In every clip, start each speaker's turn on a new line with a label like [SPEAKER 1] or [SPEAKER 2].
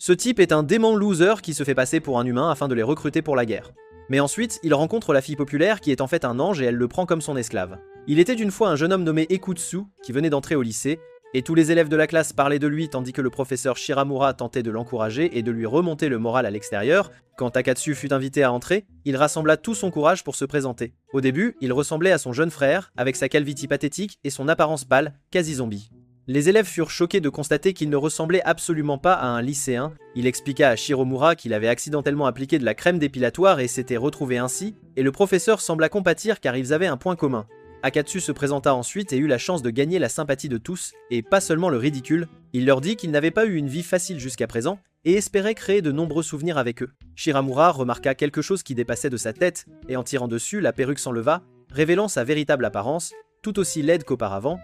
[SPEAKER 1] Ce type est un démon loser qui se fait passer pour un humain afin de les recruter pour la guerre. Mais ensuite, il rencontre la fille populaire qui est en fait un ange et elle le prend comme son esclave. Il était une fois un jeune homme nommé Ekutsu qui venait d'entrer au lycée, et tous les élèves de la classe parlaient de lui tandis que le professeur Shiramura tentait de l'encourager et de lui remonter le moral à l'extérieur. Quand Akatsu fut invité à entrer, il rassembla tout son courage pour se présenter. Au début, il ressemblait à son jeune frère, avec sa calvitie pathétique et son apparence pâle, quasi zombie. Les élèves furent choqués de constater qu'il ne ressemblait absolument pas à un lycéen. Il expliqua à Shiromura qu'il avait accidentellement appliqué de la crème dépilatoire et s'était retrouvé ainsi, et le professeur sembla compatir car ils avaient un point commun. Akatsu se présenta ensuite et eut la chance de gagner la sympathie de tous, et pas seulement le ridicule. Il leur dit qu'il n'avait pas eu une vie facile jusqu'à présent, et espérait créer de nombreux souvenirs avec eux. Shiramura remarqua quelque chose qui dépassait de sa tête, et en tirant dessus, la perruque s'enleva, révélant sa véritable apparence, tout aussi laide qu'auparavant.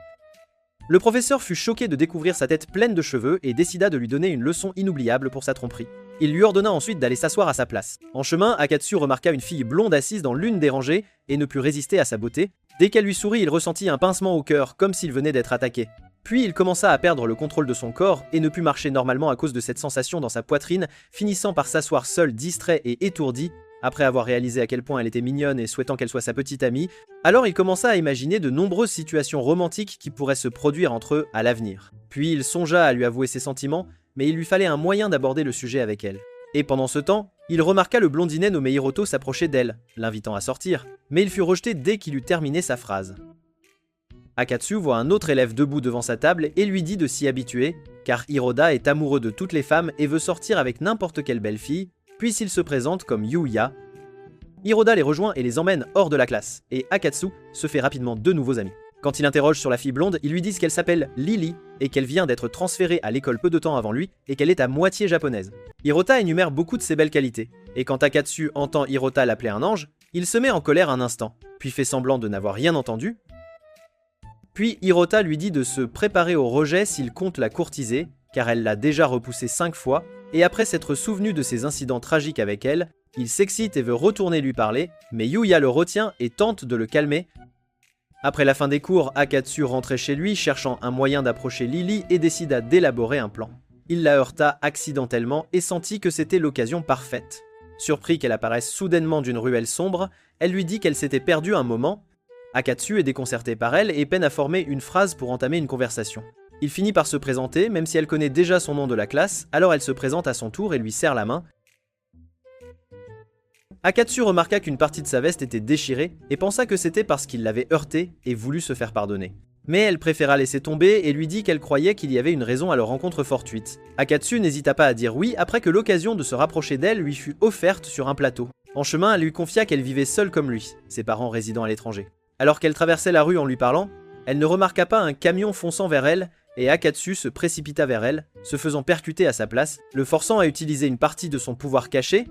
[SPEAKER 1] Le professeur fut choqué de découvrir sa tête pleine de cheveux et décida de lui donner une leçon inoubliable pour sa tromperie. Il lui ordonna ensuite d'aller s'asseoir à sa place. En chemin, Akatsu remarqua une fille blonde assise dans l'une des rangées et ne put résister à sa beauté. Dès qu'elle lui sourit, il ressentit un pincement au cœur, comme s'il venait d'être attaqué. Puis il commença à perdre le contrôle de son corps et ne put marcher normalement à cause de cette sensation dans sa poitrine, finissant par s'asseoir seul, distrait et étourdi. Après avoir réalisé à quel point elle était mignonne et souhaitant qu'elle soit sa petite amie, alors il commença à imaginer de nombreuses situations romantiques qui pourraient se produire entre eux à l'avenir. Puis il songea à lui avouer ses sentiments, mais il lui fallait un moyen d'aborder le sujet avec elle. Et pendant ce temps, il remarqua le blondinet nommé Hiroto s'approcher d'elle, l'invitant à sortir, mais il fut rejeté dès qu'il eut terminé sa phrase. Akatsu voit un autre élève debout devant sa table et lui dit de s'y habituer, car Hiroda est amoureux de toutes les femmes et veut sortir avec n'importe quelle belle fille, puis il se présente comme Yuya. Hiroda les rejoint et les emmène hors de la classe, et Akatsu se fait rapidement deux nouveaux amis. Quand il interroge sur la fille blonde, ils lui disent qu'elle s'appelle Lily, et qu'elle vient d'être transférée à l'école peu de temps avant lui, et qu'elle est à moitié japonaise. Hirota énumère beaucoup de ses belles qualités, et quand Akatsu entend Hirota l'appeler un ange, il se met en colère un instant, puis fait semblant de n'avoir rien entendu. Puis Hirota lui dit de se préparer au rejet s'il compte la courtiser, car elle l'a déjà repoussé 5 fois, et après s'être souvenu de ses incidents tragiques avec elle, il s'excite et veut retourner lui parler, mais Yuya le retient et tente de le calmer. Après la fin des cours, Akatsu rentrait chez lui cherchant un moyen d'approcher Lily et décida d'élaborer un plan. Il la heurta accidentellement et sentit que c'était l'occasion parfaite. Surpris qu'elle apparaisse soudainement d'une ruelle sombre, elle lui dit qu'elle s'était perdue un moment. Akatsu est déconcerté par elle et peine à former une phrase pour entamer une conversation. Il finit par se présenter, même si elle connaît déjà son nom de la classe, alors elle se présente à son tour et lui serre la main. Akatsu remarqua qu'une partie de sa veste était déchirée et pensa que c'était parce qu'il l'avait heurtée et voulut se faire pardonner. Mais elle préféra laisser tomber et lui dit qu'elle croyait qu'il y avait une raison à leur rencontre fortuite. Akatsu n'hésita pas à dire oui après que l'occasion de se rapprocher d'elle lui fut offerte sur un plateau. En chemin, elle lui confia qu'elle vivait seule comme lui, ses parents résidant à l'étranger. Alors qu'elle traversait la rue en lui parlant, elle ne remarqua pas un camion fonçant vers elle et Akatsu se précipita vers elle, se faisant percuter à sa place, le forçant à utiliser une partie de son pouvoir caché.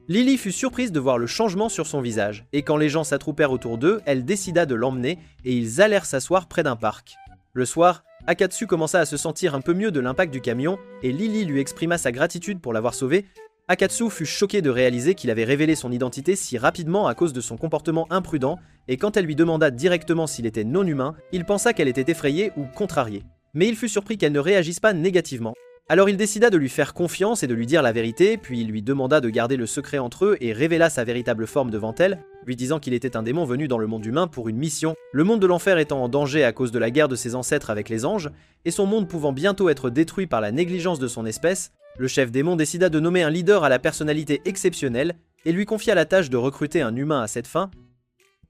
[SPEAKER 1] Lily fut surprise de voir le changement sur son visage, et quand les gens s'attroupèrent autour d'eux, elle décida de l'emmener, et ils allèrent s'asseoir près d'un parc. Le soir, Akatsu commença à se sentir un peu mieux de l'impact du camion, et Lily lui exprima sa gratitude pour l'avoir sauvé. Akatsu fut choqué de réaliser qu'il avait révélé son identité si rapidement à cause de son comportement imprudent, et quand elle lui demanda directement s'il était non humain, il pensa qu'elle était effrayée ou contrariée. Mais il fut surpris qu'elle ne réagisse pas négativement. Alors il décida de lui faire confiance et de lui dire la vérité, puis il lui demanda de garder le secret entre eux et révéla sa véritable forme devant elle, lui disant qu'il était un démon venu dans le monde humain pour une mission, le monde de l'enfer étant en danger à cause de la guerre de ses ancêtres avec les anges, et son monde pouvant bientôt être détruit par la négligence de son espèce. Le chef démon décida de nommer un leader à la personnalité exceptionnelle et lui confia la tâche de recruter un humain à cette fin.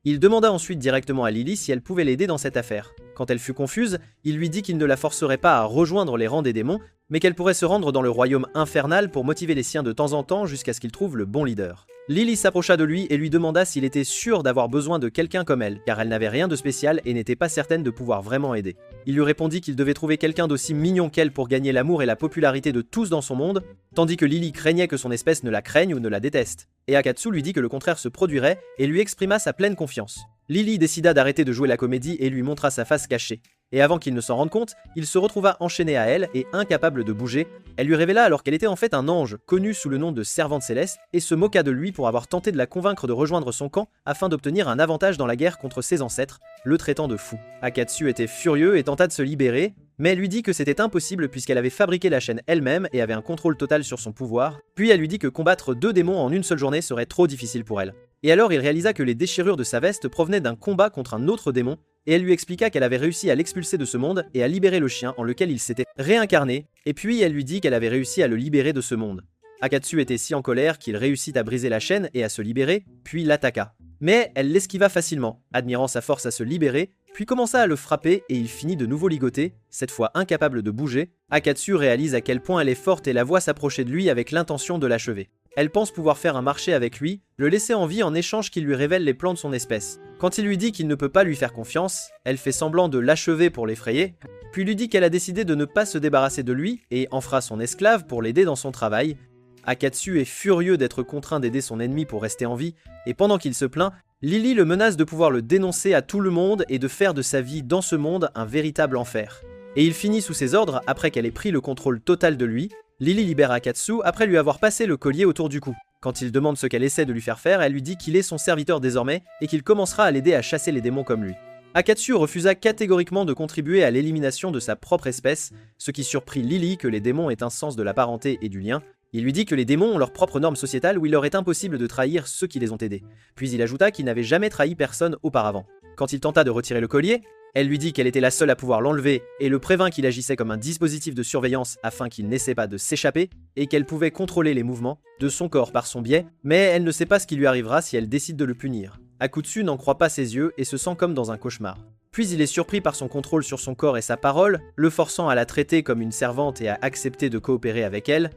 [SPEAKER 1] Il demanda ensuite directement à Lily si elle pouvait l'aider dans cette affaire. Quand elle fut confuse, il lui dit qu'il ne la forcerait pas à rejoindre les rangs des démons, mais qu'elle pourrait se rendre dans le royaume infernal pour motiver les siens de temps en temps jusqu'à ce qu'il trouve le bon leader. Lily s'approcha de lui et lui demanda s'il était sûr d'avoir besoin de quelqu'un comme elle, car elle n'avait rien de spécial et n'était pas certaine de pouvoir vraiment aider. Il lui répondit qu'il devait trouver quelqu'un d'aussi mignon qu'elle pour gagner l'amour et la popularité de tous dans son monde, tandis que Lily craignait que son espèce ne la craigne ou ne la déteste. Et Akatsu lui dit que le contraire se produirait et lui exprima sa pleine confiance. Lily décida d'arrêter de jouer la comédie et lui montra sa face cachée. Et avant qu'il ne s'en rende compte, il se retrouva enchaîné à elle et incapable de bouger. Elle lui révéla alors qu'elle était en fait un ange, connu sous le nom de Servante Céleste, et se moqua de lui pour avoir tenté de la convaincre de rejoindre son camp afin d'obtenir un avantage dans la guerre contre ses ancêtres, le traitant de fou. Akatsu était furieux et tenta de se libérer, mais elle lui dit que c'était impossible puisqu'elle avait fabriqué la chaîne elle-même et avait un contrôle total sur son pouvoir, puis elle lui dit que combattre 2 démons en une seule journée serait trop difficile pour elle. Et alors il réalisa que les déchirures de sa veste provenaient d'un combat contre un autre démon, et elle lui expliqua qu'elle avait réussi à l'expulser de ce monde et à libérer le chien en lequel il s'était réincarné, et puis elle lui dit qu'elle avait réussi à le libérer de ce monde. Akatsu était si en colère qu'il réussit à briser la chaîne et à se libérer, puis l'attaqua. Mais elle l'esquiva facilement, admirant sa force à se libérer, puis commença à le frapper et il finit de nouveau ligoté, cette fois incapable de bouger. Akatsu réalise à quel point elle est forte et la voit s'approcher de lui avec l'intention de l'achever. Elle pense pouvoir faire un marché avec lui, le laisser en vie en échange qu'il lui révèle les plans de son espèce. Quand il lui dit qu'il ne peut pas lui faire confiance, elle fait semblant de l'achever pour l'effrayer, puis lui dit qu'elle a décidé de ne pas se débarrasser de lui et en fera son esclave pour l'aider dans son travail. Akatsu est furieux d'être contraint d'aider son ennemi pour rester en vie, et pendant qu'il se plaint, Lily le menace de pouvoir le dénoncer à tout le monde et de faire de sa vie dans ce monde un véritable enfer. Et il finit sous ses ordres après qu'elle ait pris le contrôle total de lui. Lily libère Akatsu après lui avoir passé le collier autour du cou. Quand il demande ce qu'elle essaie de lui faire faire, elle lui dit qu'il est son serviteur désormais et qu'il commencera à l'aider à chasser les démons comme lui. Akatsu refusa catégoriquement de contribuer à l'élimination de sa propre espèce, ce qui surprit Lily que les démons aient un sens de la parenté et du lien. Il lui dit que les démons ont leurs propres normes sociétales où il leur est impossible de trahir ceux qui les ont aidés. Puis il ajouta qu'il n'avait jamais trahi personne auparavant. Quand il tenta de retirer le collier, elle lui dit qu'elle était la seule à pouvoir l'enlever et le prévint qu'il agissait comme un dispositif de surveillance afin qu'il n'essaie pas de s'échapper et qu'elle pouvait contrôler les mouvements de son corps par son biais, mais elle ne sait pas ce qui lui arrivera si elle décide de le punir. Akutsu n'en croit pas ses yeux et se sent comme dans un cauchemar. Puis il est surpris par son contrôle sur son corps et sa parole, le forçant à la traiter comme une servante et à accepter de coopérer avec elle.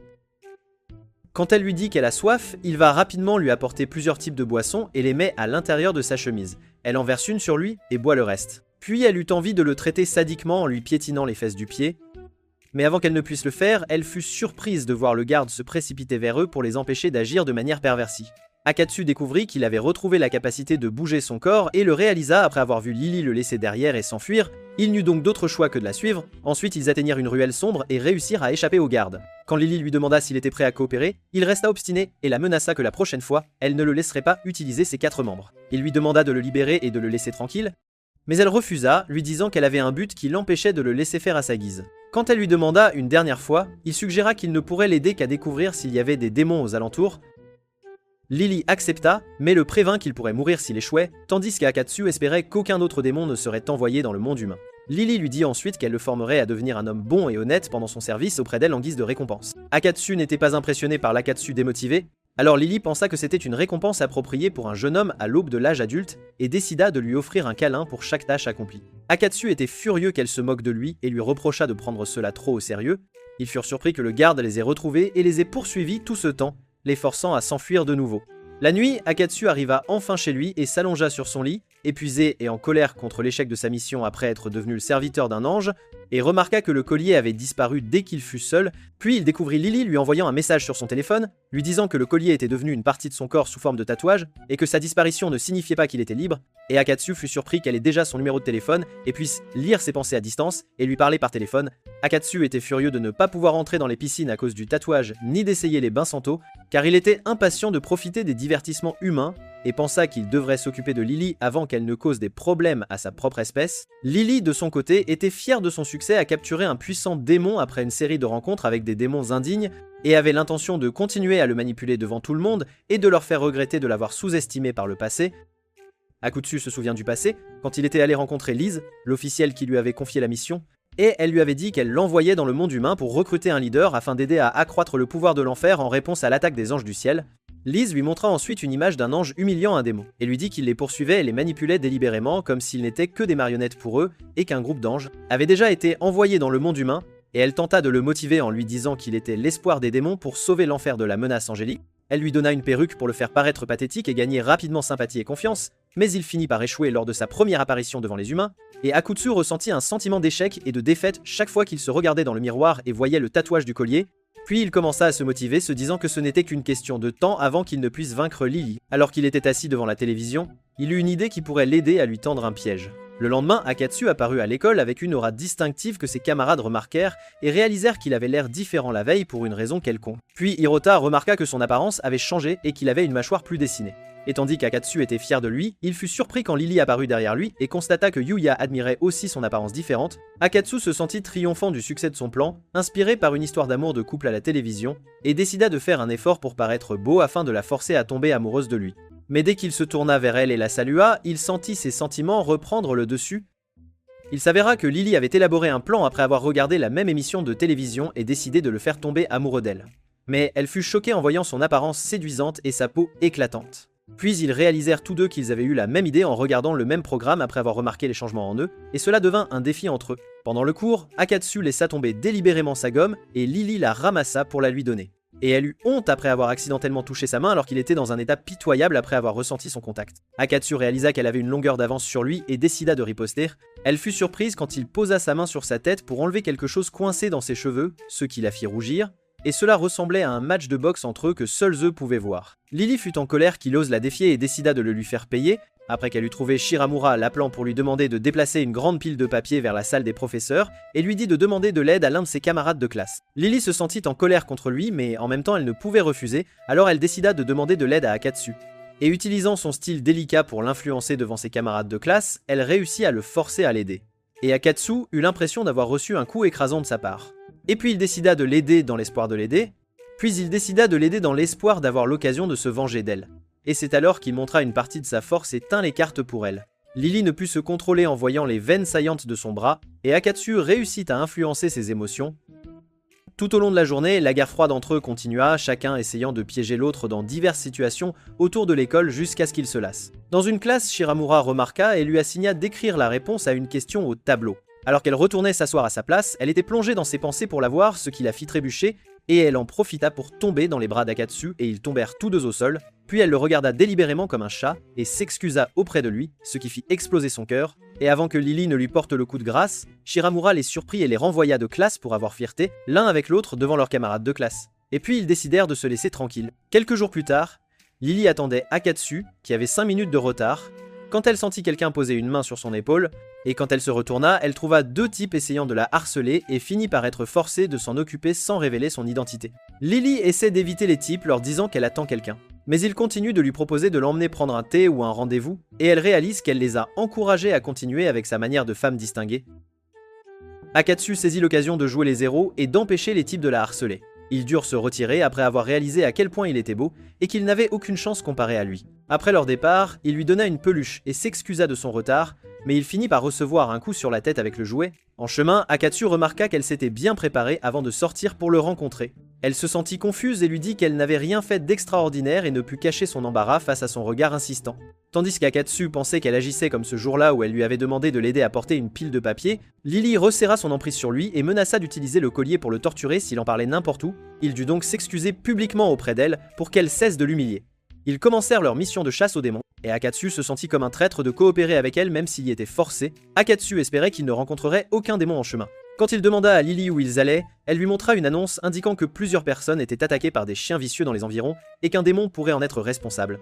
[SPEAKER 1] Quand elle lui dit qu'elle a soif, il va rapidement lui apporter plusieurs types de boissons et les met à l'intérieur de sa chemise. Elle en verse une sur lui et boit le reste. Puis elle eut envie de le traiter sadiquement en lui piétinant les fesses du pied. Mais avant qu'elle ne puisse le faire, elle fut surprise de voir le garde se précipiter vers eux pour les empêcher d'agir de manière perversie. Akatsu découvrit qu'il avait retrouvé la capacité de bouger son corps et le réalisa après avoir vu Lily le laisser derrière et s'enfuir. Il n'eut donc d'autre choix que de la suivre. Ensuite, ils atteignirent une ruelle sombre et réussirent à échapper aux gardes. Quand Lily lui demanda s'il était prêt à coopérer, il resta obstiné et la menaça que la prochaine fois, elle ne le laisserait pas utiliser ses 4 membres. Il lui demanda de le libérer et de le laisser tranquille, mais elle refusa, lui disant qu'elle avait un but qui l'empêchait de le laisser faire à sa guise. Quand elle lui demanda une dernière fois, il suggéra qu'il ne pourrait l'aider qu'à découvrir s'il y avait des démons aux alentours. Lily accepta, mais le prévint qu'il pourrait mourir s'il échouait, tandis qu'Akatsu espérait qu'aucun autre démon ne serait envoyé dans le monde humain. Lily lui dit ensuite qu'elle le formerait à devenir un homme bon et honnête pendant son service auprès d'elle en guise de récompense. Akatsu n'était pas impressionné par l'Akatsu démotivé, alors Lily pensa que c'était une récompense appropriée pour un jeune homme à l'aube de l'âge adulte et décida de lui offrir un câlin pour chaque tâche accomplie. Akatsu était furieux qu'elle se moque de lui et lui reprocha de prendre cela trop au sérieux. Ils furent surpris que le garde les ait retrouvés et les ait poursuivis tout ce temps, les forçant à s'enfuir de nouveau. La nuit, Akatsu arriva enfin chez lui et s'allongea sur son lit, épuisé et en colère contre l'échec de sa mission après être devenu le serviteur d'un ange, et remarqua que le collier avait disparu dès qu'il fut seul, puis il découvrit Lily lui envoyant un message sur son téléphone, lui disant que le collier était devenu une partie de son corps sous forme de tatouage, et que sa disparition ne signifiait pas qu'il était libre, et Akatsu fut surpris qu'elle ait déjà son numéro de téléphone et puisse lire ses pensées à distance et lui parler par téléphone. Akatsu était furieux de ne pas pouvoir entrer dans les piscines à cause du tatouage ni d'essayer les bains sans eau, car il était impatient de profiter des divertissements humains et pensa qu'il devrait s'occuper de Lily avant qu'elle ne cause des problèmes à sa propre espèce. Lily, de son côté, était fière de son succès à capturer un puissant démon après une série de rencontres avec des démons indignes et avait l'intention de continuer à le manipuler devant tout le monde et de leur faire regretter de l'avoir sous-estimé par le passé. Akutsu se souvient du passé, quand il était allé rencontrer Lise, l'officiel qui lui avait confié la mission, et elle lui avait dit qu'elle l'envoyait dans le monde humain pour recruter un leader afin d'aider à accroître le pouvoir de l'enfer en réponse à l'attaque des anges du ciel. Lise lui montra ensuite une image d'un ange humiliant un démon, et lui dit qu'il les poursuivait et les manipulait délibérément comme s'ils n'étaient que des marionnettes pour eux, et qu'un groupe d'anges avait déjà été envoyé dans le monde humain, et elle tenta de le motiver en lui disant qu'il était l'espoir des démons pour sauver l'enfer de la menace angélique. Elle lui donna une perruque pour le faire paraître pathétique et gagner rapidement sympathie et confiance, mais il finit par échouer lors de sa première apparition devant les humains, et Akutsu ressentit un sentiment d'échec et de défaite chaque fois qu'il se regardait dans le miroir et voyait le tatouage du collier. Puis il commença à se motiver, se disant que ce n'était qu'une question de temps avant qu'il ne puisse vaincre Lily. Alors qu'il était assis devant la télévision, il eut une idée qui pourrait l'aider à lui tendre un piège. Le lendemain, Akatsu apparut à l'école avec une aura distinctive que ses camarades remarquèrent et réalisèrent qu'il avait l'air différent la veille pour une raison quelconque. Puis Hirota remarqua que son apparence avait changé et qu'il avait une mâchoire plus dessinée. Et tandis qu'Akatsu était fier de lui, il fut surpris quand Lily apparut derrière lui et constata que Yuya admirait aussi son apparence différente. Akatsu se sentit triomphant du succès de son plan, inspiré par une histoire d'amour de couple à la télévision, et décida de faire un effort pour paraître beau afin de la forcer à tomber amoureuse de lui. Mais dès qu'il se tourna vers elle et la salua, il sentit ses sentiments reprendre le dessus. Il s'avéra que Lily avait élaboré un plan après avoir regardé la même émission de télévision et décidé de le faire tomber amoureux d'elle. Mais elle fut choquée en voyant son apparence séduisante et sa peau éclatante. Puis ils réalisèrent tous deux qu'ils avaient eu la même idée en regardant le même programme après avoir remarqué les changements en eux, et cela devint un défi entre eux. Pendant le cours, Akatsu laissa tomber délibérément sa gomme et Lily la ramassa pour la lui donner. Et elle eut honte après avoir accidentellement touché sa main alors qu'il était dans un état pitoyable après avoir ressenti son contact. Akatsu réalisa qu'elle avait une longueur d'avance sur lui et décida de riposter. Elle fut surprise quand il posa sa main sur sa tête pour enlever quelque chose coincé dans ses cheveux, ce qui la fit rougir, et cela ressemblait à un match de boxe entre eux que seuls eux pouvaient voir. Lily fut en colère qu'il ose la défier et décida de le lui faire payer, après qu'elle eut trouvé Shiramura l'appelant pour lui demander de déplacer une grande pile de papier vers la salle des professeurs, et lui dit de demander de l'aide à l'un de ses camarades de classe. Lily se sentit en colère contre lui, mais en même temps elle ne pouvait refuser, alors elle décida de demander de l'aide à Akatsu. Et utilisant son style délicat pour l'influencer devant ses camarades de classe, elle réussit à le forcer à l'aider. Et Akatsu eut l'impression d'avoir reçu un coup écrasant de sa part. Et puis il décida de l'aider dans l'espoir de l'aider, puis il décida de l'aider dans l'espoir d'avoir l'occasion de se venger d'elle. Et c'est alors qu'il montra une partie de sa force et tint les cartes pour elle. Lily ne put se contrôler en voyant les veines saillantes de son bras, et Akatsu réussit à influencer ses émotions. Tout au long de la journée, la guerre froide entre eux continua, chacun essayant de piéger l'autre dans diverses situations autour de l'école jusqu'à ce qu'ils se lassent. Dans une classe, Shiramura remarqua et lui assigna d'écrire la réponse à une question au tableau. Alors qu'elle retournait s'asseoir à sa place, elle était plongée dans ses pensées pour la voir, ce qui la fit trébucher, et elle en profita pour tomber dans les bras d'Akatsu et ils tombèrent tous deux au sol, puis elle le regarda délibérément comme un chat et s'excusa auprès de lui, ce qui fit exploser son cœur, et avant que Lily ne lui porte le coup de grâce, Shiramura les surprit et les renvoya de classe pour avoir fierté, l'un avec l'autre devant leurs camarades de classe. Et puis ils décidèrent de se laisser tranquilles. Quelques jours plus tard, Lily attendait Akatsu, qui avait 5 minutes de retard, quand elle sentit quelqu'un poser une main sur son épaule, et quand elle se retourna, elle trouva deux types essayant de la harceler et finit par être forcée de s'en occuper sans révéler son identité. Lily essaie d'éviter les types leur disant qu'elle attend quelqu'un. Mais ils continuent de lui proposer de l'emmener prendre un thé ou un rendez-vous, et elle réalise qu'elle les a encouragés à continuer avec sa manière de femme distinguée. Akatsu saisit l'occasion de jouer les héros et d'empêcher les types de la harceler. Ils durent se retirer après avoir réalisé à quel point il était beau et qu'il n'avait aucune chance comparé à lui. Après leur départ, il lui donna une peluche et s'excusa de son retard, mais il finit par recevoir un coup sur la tête avec le jouet. En chemin, Akatsu remarqua qu'elle s'était bien préparée avant de sortir pour le rencontrer. Elle se sentit confuse et lui dit qu'elle n'avait rien fait d'extraordinaire et ne put cacher son embarras face à son regard insistant. Tandis qu'Akatsu pensait qu'elle agissait comme ce jour-là où elle lui avait demandé de l'aider à porter une pile de papier, Lily resserra son emprise sur lui et menaça d'utiliser le collier pour le torturer s'il en parlait n'importe où. Il dut donc s'excuser publiquement auprès d'elle pour qu'elle cesse de l'humilier. Ils commencèrent leur mission de chasse aux démons, et Akatsu se sentit comme un traître de coopérer avec elle même s'il y était forcé. Akatsu espérait qu'il ne rencontrerait aucun démon en chemin. Quand il demanda à Lily où ils allaient, elle lui montra une annonce indiquant que plusieurs personnes étaient attaquées par des chiens vicieux dans les environs et qu'un démon pourrait en être responsable.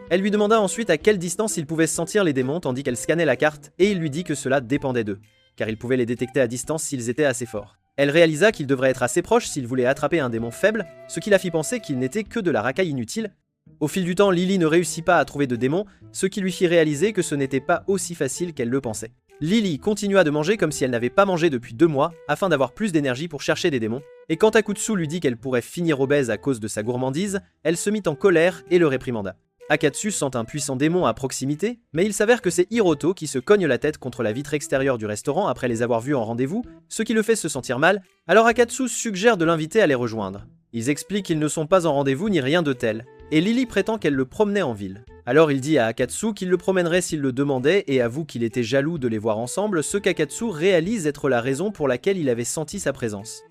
[SPEAKER 1] Elle lui demanda ensuite à quelle distance il pouvait sentir les démons tandis qu'elle scannait la carte et il lui dit que cela dépendait d'eux, car il pouvait les détecter à distance s'ils étaient assez forts. Elle réalisa qu'il devrait être assez proche s'il voulait attraper un démon faible, ce qui la fit penser qu'il n'était que de la racaille inutile. Au fil du temps, Lily ne réussit pas à trouver de démons, ce qui lui fit réaliser que ce n'était pas aussi facile qu'elle le pensait. Lily continua de manger comme si elle n'avait pas mangé depuis 2 mois, afin d'avoir plus d'énergie pour chercher des démons, et quand Akutsu lui dit qu'elle pourrait finir obèse à cause de sa gourmandise, elle se mit en colère et le réprimanda. Akatsu sent un puissant démon à proximité, mais il s'avère que c'est Hiroto qui se cogne la tête contre la vitre extérieure du restaurant après les avoir vus en rendez-vous, ce qui le fait se sentir mal, alors Akatsu suggère de l'inviter à les rejoindre. Ils expliquent qu'ils ne sont pas en rendez-vous ni rien de tel, et Lily prétend qu'elle le promenait en ville. Alors il dit à Akatsu qu'il le promènerait s'il le demandait et avoue qu'il était jaloux de les voir ensemble, ce qu'Akatsu réalise être la raison pour laquelle il avait senti sa présence.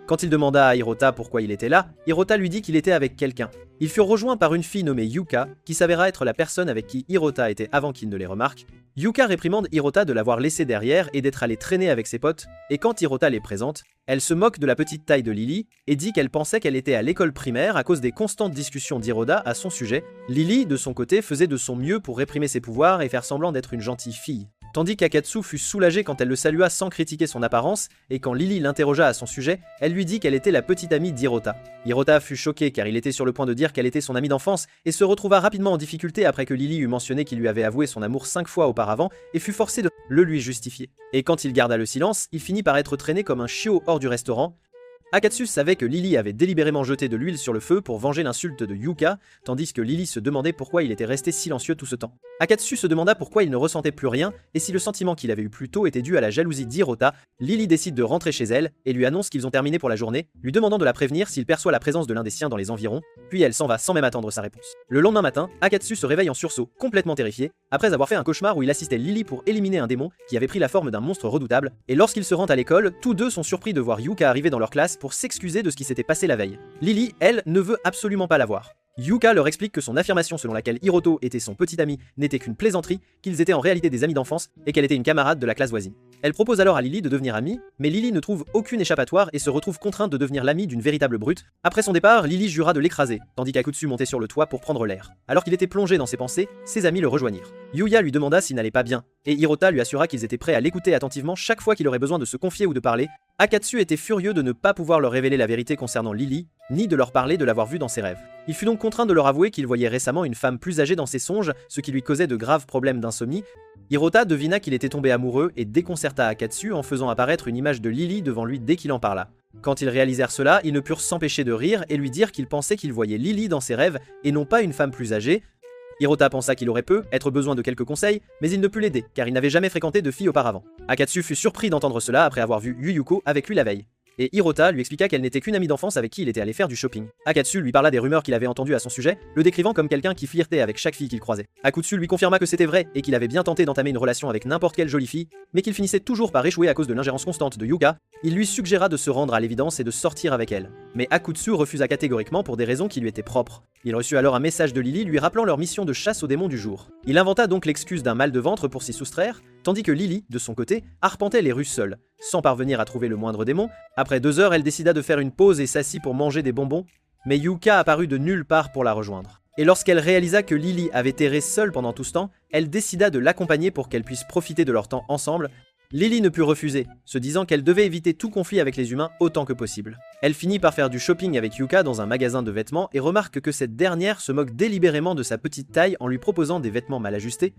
[SPEAKER 1] Quand il demanda à Hirota pourquoi il était là, Hirota lui dit qu'il était avec quelqu'un. Ils furent rejoints par une fille nommée Yuka, qui s'avéra être la personne avec qui Hirota était avant qu'il ne les remarque. Yuka réprimande Hirota de l'avoir laissé derrière et d'être allé traîner avec ses potes, et quand Hirota les présente, elle se moque de la petite taille de Lily et dit qu'elle pensait qu'elle était à l'école primaire à cause des constantes discussions d'Hiroda à son sujet. Lily, de son côté, faisait de son mieux pour réprimer ses pouvoirs et faire semblant d'être une gentille fille. Tandis qu'Akatsu fut soulagée quand elle le salua sans critiquer son apparence, et quand Lily l'interrogea à son sujet, elle lui dit qu'elle était la petite amie d'Hirota. Hirota fut choqué car il était sur le point de dire qu'elle était son amie d'enfance, et se retrouva rapidement en difficulté après que Lily eut mentionné qu'il lui avait avoué son amour 5 fois auparavant, et fut forcé de le lui justifier. Et quand il garda le silence, il finit par être traîné comme un chiot hors du restaurant. Akatsu savait que Lily avait délibérément jeté de l'huile sur le feu pour venger l'insulte de Yuka, tandis que Lily se demandait pourquoi il était resté silencieux tout ce temps. Akatsu se demanda pourquoi il ne ressentait plus rien, et si le sentiment qu'il avait eu plus tôt était dû à la jalousie d'Hirota. Lily décide de rentrer chez elle, et lui annonce qu'ils ont terminé pour la journée, lui demandant de la prévenir s'il perçoit la présence de l'un des siens dans les environs, puis elle s'en va sans même attendre sa réponse. Le lendemain matin, Akatsu se réveille en sursaut, complètement terrifié, après avoir fait un cauchemar où il assistait Lily pour éliminer un démon qui avait pris la forme d'un monstre redoutable, et lorsqu'il se rend à l'école, tous deux sont surpris de voir Yuka arriver dans leur classe pour s'excuser de ce qui s'était passé la veille. Lily, elle, ne veut absolument pas la voir. Yuka leur explique que son affirmation selon laquelle Hiroto était son petit ami n'était qu'une plaisanterie, qu'ils étaient en réalité des amis d'enfance et qu'elle était une camarade de la classe voisine. Elle propose alors à Lily de devenir amie, mais Lily ne trouve aucune échappatoire et se retrouve contrainte de devenir l'amie d'une véritable brute. Après son départ, Lily jura de l'écraser, tandis qu'Akutsu montait sur le toit pour prendre l'air. Alors qu'il était plongé dans ses pensées, ses amis le rejoignirent. Yuya lui demanda s'il n'allait pas bien, et Hirota lui assura qu'ils étaient prêts à l'écouter attentivement chaque fois qu'il aurait besoin de se confier ou de parler. Akatsu était furieux de ne pas pouvoir leur révéler la vérité concernant Lily, ni de leur parler de l'avoir vue dans ses rêves. Il fut donc contraint de leur avouer qu'il voyait récemment une femme plus âgée dans ses songes, ce qui lui causait de graves problèmes d'insomnie. Hirota devina qu'il était tombé amoureux et déconcerta Akatsu en faisant apparaître une image de Lily devant lui dès qu'il en parla. Quand ils réalisèrent cela, ils ne purent s'empêcher de rire et lui dire qu'ils pensaient qu'ils voyaient Lily dans ses rêves et non pas une femme plus âgée. Hirota pensa qu'il aurait être besoin de quelques conseils, mais il ne put l'aider, car il n'avait jamais fréquenté de fille auparavant. Akatsu fut surpris d'entendre cela après avoir vu Yuyuko avec lui la veille. Et Hirota lui expliqua qu'elle n'était qu'une amie d'enfance avec qui il était allé faire du shopping. Akatsu lui parla des rumeurs qu'il avait entendues à son sujet, le décrivant comme quelqu'un qui flirtait avec chaque fille qu'il croisait. Akutsu lui confirma que c'était vrai et qu'il avait bien tenté d'entamer une relation avec n'importe quelle jolie fille, mais qu'il finissait toujours par échouer à cause de l'ingérence constante de Yuka. Il lui suggéra de se rendre à l'évidence et de sortir avec elle. Mais Akutsu refusa catégoriquement pour des raisons qui lui étaient propres. Il reçut alors un message de Lily lui rappelant leur mission de chasse aux démons du jour. Il inventa donc l'excuse d'un mal de ventre pour s'y soustraire, tandis que Lily, de son côté, arpentait les rues seule, sans parvenir à trouver le moindre démon. Après 2 heures, elle décida de faire une pause et s'assit pour manger des bonbons, mais Yuka apparut de nulle part pour la rejoindre. Et lorsqu'elle réalisa que Lily avait erré seule pendant tout ce temps, elle décida de l'accompagner pour qu'elle puisse profiter de leur temps ensemble. Lily ne put refuser, se disant qu'elle devait éviter tout conflit avec les humains autant que possible. Elle finit par faire du shopping avec Yuka dans un magasin de vêtements et remarque que cette dernière se moque délibérément de sa petite taille en lui proposant des vêtements mal ajustés.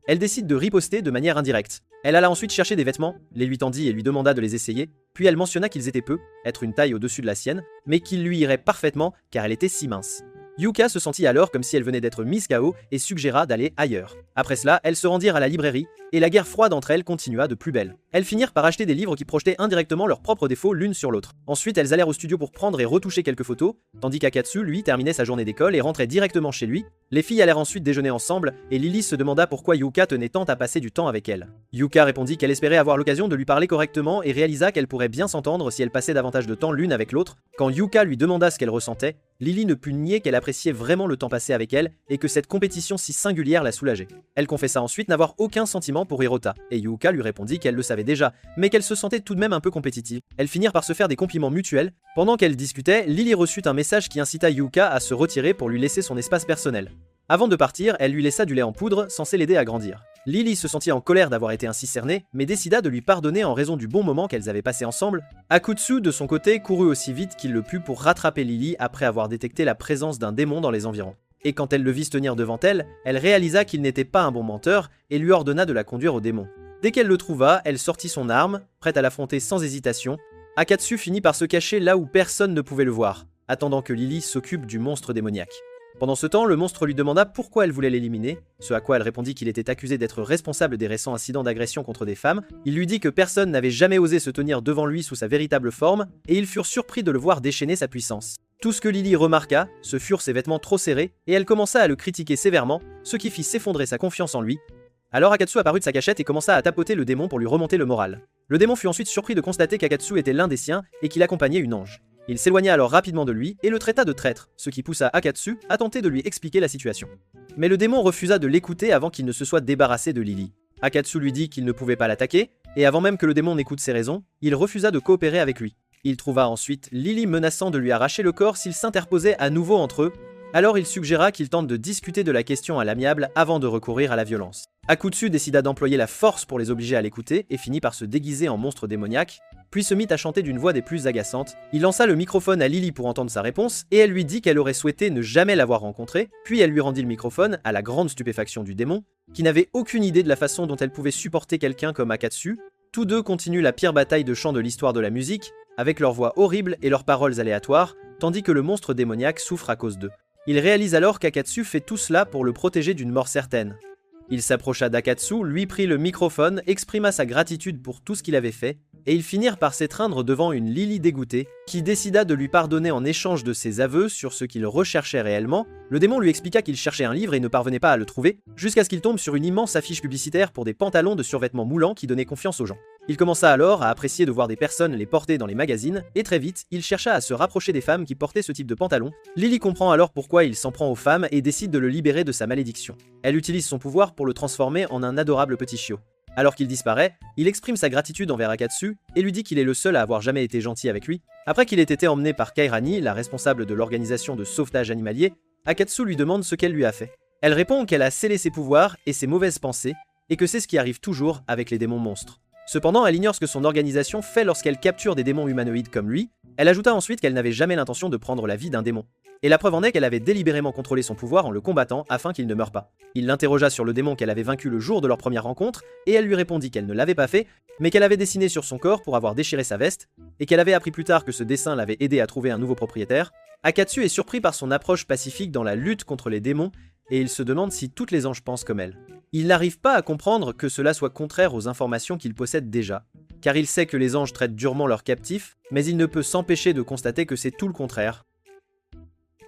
[SPEAKER 1] Elle décide de riposter de manière indirecte. Elle alla ensuite chercher des vêtements, les lui tendit et lui demanda de les essayer, puis elle mentionna qu'ils étaient peu, être une taille au-dessus de la sienne, mais qu'ils lui iraient parfaitement car elle était si mince. Yuka se sentit alors comme si elle venait d'être mise KO et suggéra d'aller ailleurs. Après cela, elles se rendirent à la librairie, et la guerre froide entre elles continua de plus belle. Elles finirent par acheter des livres qui projetaient indirectement leurs propres défauts l'une sur l'autre. Ensuite, elles allèrent au studio pour prendre et retoucher quelques photos, tandis qu'Akatsu, lui, terminait sa journée d'école et rentrait directement chez lui. Les filles allèrent ensuite déjeuner ensemble, et Lily se demanda pourquoi Yuka tenait tant à passer du temps avec elle. Yuka répondit qu'elle espérait avoir l'occasion de lui parler correctement et réalisa qu'elle pourrait bien s'entendre si elle passait davantage de temps l'une avec l'autre. Quand Yuka lui demanda ce qu'elle ressentait, Lily ne put nier qu'elle appréciait vraiment le temps passé avec elle et que cette compétition si singulière la soulageait. Elle confessa ensuite n'avoir aucun sentiment pour Hirota, et Yuka lui répondit qu'elle le savait déjà, mais qu'elle se sentait tout de même un peu compétitive. Elles finirent par se faire des compliments mutuels. Pendant qu'elles discutaient, Lily reçut un message qui incita Yuka à se retirer pour lui laisser son espace personnel. Avant de partir, elle lui laissa du lait en poudre, censé l'aider à grandir. Lily se sentit en colère d'avoir été ainsi cernée, mais décida de lui pardonner en raison du bon moment qu'elles avaient passé ensemble. Akutsu, de son côté, courut aussi vite qu'il le put pour rattraper Lily après avoir détecté la présence d'un démon dans les environs. Et quand elle le vit se tenir devant elle, elle réalisa qu'il n'était pas un bon menteur et lui ordonna de la conduire au démon. Dès qu'elle le trouva, elle sortit son arme, prête à l'affronter sans hésitation. Akatsu finit par se cacher là où personne ne pouvait le voir, attendant que Lily s'occupe du monstre démoniaque. Pendant ce temps, le monstre lui demanda pourquoi elle voulait l'éliminer, ce à quoi elle répondit qu'il était accusé d'être responsable des récents incidents d'agression contre des femmes. Il lui dit que personne n'avait jamais osé se tenir devant lui sous sa véritable forme, et ils furent surpris de le voir déchaîner sa puissance. Tout ce que Lily remarqua, ce furent ses vêtements trop serrés, et elle commença à le critiquer sévèrement, ce qui fit s'effondrer sa confiance en lui. Alors Akatsu apparut de sa cachette et commença à tapoter le démon pour lui remonter le moral. Le démon fut ensuite surpris de constater qu'Akatsu était l'un des siens et qu'il accompagnait une ange. Il s'éloigna alors rapidement de lui et le traita de traître, ce qui poussa Akatsu à tenter de lui expliquer la situation. Mais le démon refusa de l'écouter avant qu'il ne se soit débarrassé de Lily. Akatsu lui dit qu'il ne pouvait pas l'attaquer, et avant même que le démon n'écoute ses raisons, il refusa de coopérer avec lui. Il trouva ensuite Lily menaçant de lui arracher le corps s'il s'interposait à nouveau entre eux, alors il suggéra qu'il tente de discuter de la question à l'amiable avant de recourir à la violence. Akutsu décida d'employer la force pour les obliger à l'écouter et finit par se déguiser en monstre démoniaque, puis se mit à chanter d'une voix des plus agaçantes. Il lança le microphone à Lily pour entendre sa réponse, et elle lui dit qu'elle aurait souhaité ne jamais l'avoir rencontré, puis elle lui rendit le microphone, à la grande stupéfaction du démon, qui n'avait aucune idée de la façon dont elle pouvait supporter quelqu'un comme Akatsu. Tous deux continuent la pire bataille de chant de l'histoire de la musique, avec leurs voix horribles et leurs paroles aléatoires, tandis que le monstre démoniaque souffre à cause d'eux. Il réalise alors qu'Akatsu fait tout cela pour le protéger d'une mort certaine. Il s'approcha d'Akatsu, lui prit le microphone, exprima sa gratitude pour tout ce qu'il avait fait, et ils finirent par s'étreindre devant une Lily dégoûtée, qui décida de lui pardonner en échange de ses aveux sur ce qu'il recherchait réellement. Le démon lui expliqua qu'il cherchait un livre et ne parvenait pas à le trouver, jusqu'à ce qu'il tombe sur une immense affiche publicitaire pour des pantalons de survêtement moulants qui donnaient confiance aux gens. Il commença alors à apprécier de voir des personnes les porter dans les magazines, et très vite, il chercha à se rapprocher des femmes qui portaient ce type de pantalon. Lily comprend alors pourquoi il s'en prend aux femmes et décide de le libérer de sa malédiction. Elle utilise son pouvoir pour le transformer en un adorable petit chiot. Alors qu'il disparaît, il exprime sa gratitude envers Akatsu et lui dit qu'il est le seul à avoir jamais été gentil avec lui. Après qu'il ait été emmené par Kairani, la responsable de l'organisation de sauvetage animalier, Akatsu lui demande ce qu'elle lui a fait. Elle répond qu'elle a scellé ses pouvoirs et ses mauvaises pensées, et que c'est ce qui arrive toujours avec les démons monstres. Cependant, elle ignore ce que son organisation fait lorsqu'elle capture des démons humanoïdes comme lui. Elle ajouta ensuite qu'elle n'avait jamais l'intention de prendre la vie d'un démon. Et la preuve en est qu'elle avait délibérément contrôlé son pouvoir en le combattant afin qu'il ne meure pas. Il l'interrogea sur le démon qu'elle avait vaincu le jour de leur première rencontre, et elle lui répondit qu'elle ne l'avait pas fait, mais qu'elle avait dessiné sur son corps pour avoir déchiré sa veste, et qu'elle avait appris plus tard que ce dessin l'avait aidé à trouver un nouveau propriétaire. Akatsu est surpris par son approche pacifique dans la lutte contre les démons, et il se demande si toutes les anges pensent comme elle. Il n'arrive pas à comprendre que cela soit contraire aux informations qu'il possède déjà, car il sait que les anges traitent durement leurs captifs, mais il ne peut s'empêcher de constater que c'est tout le contraire.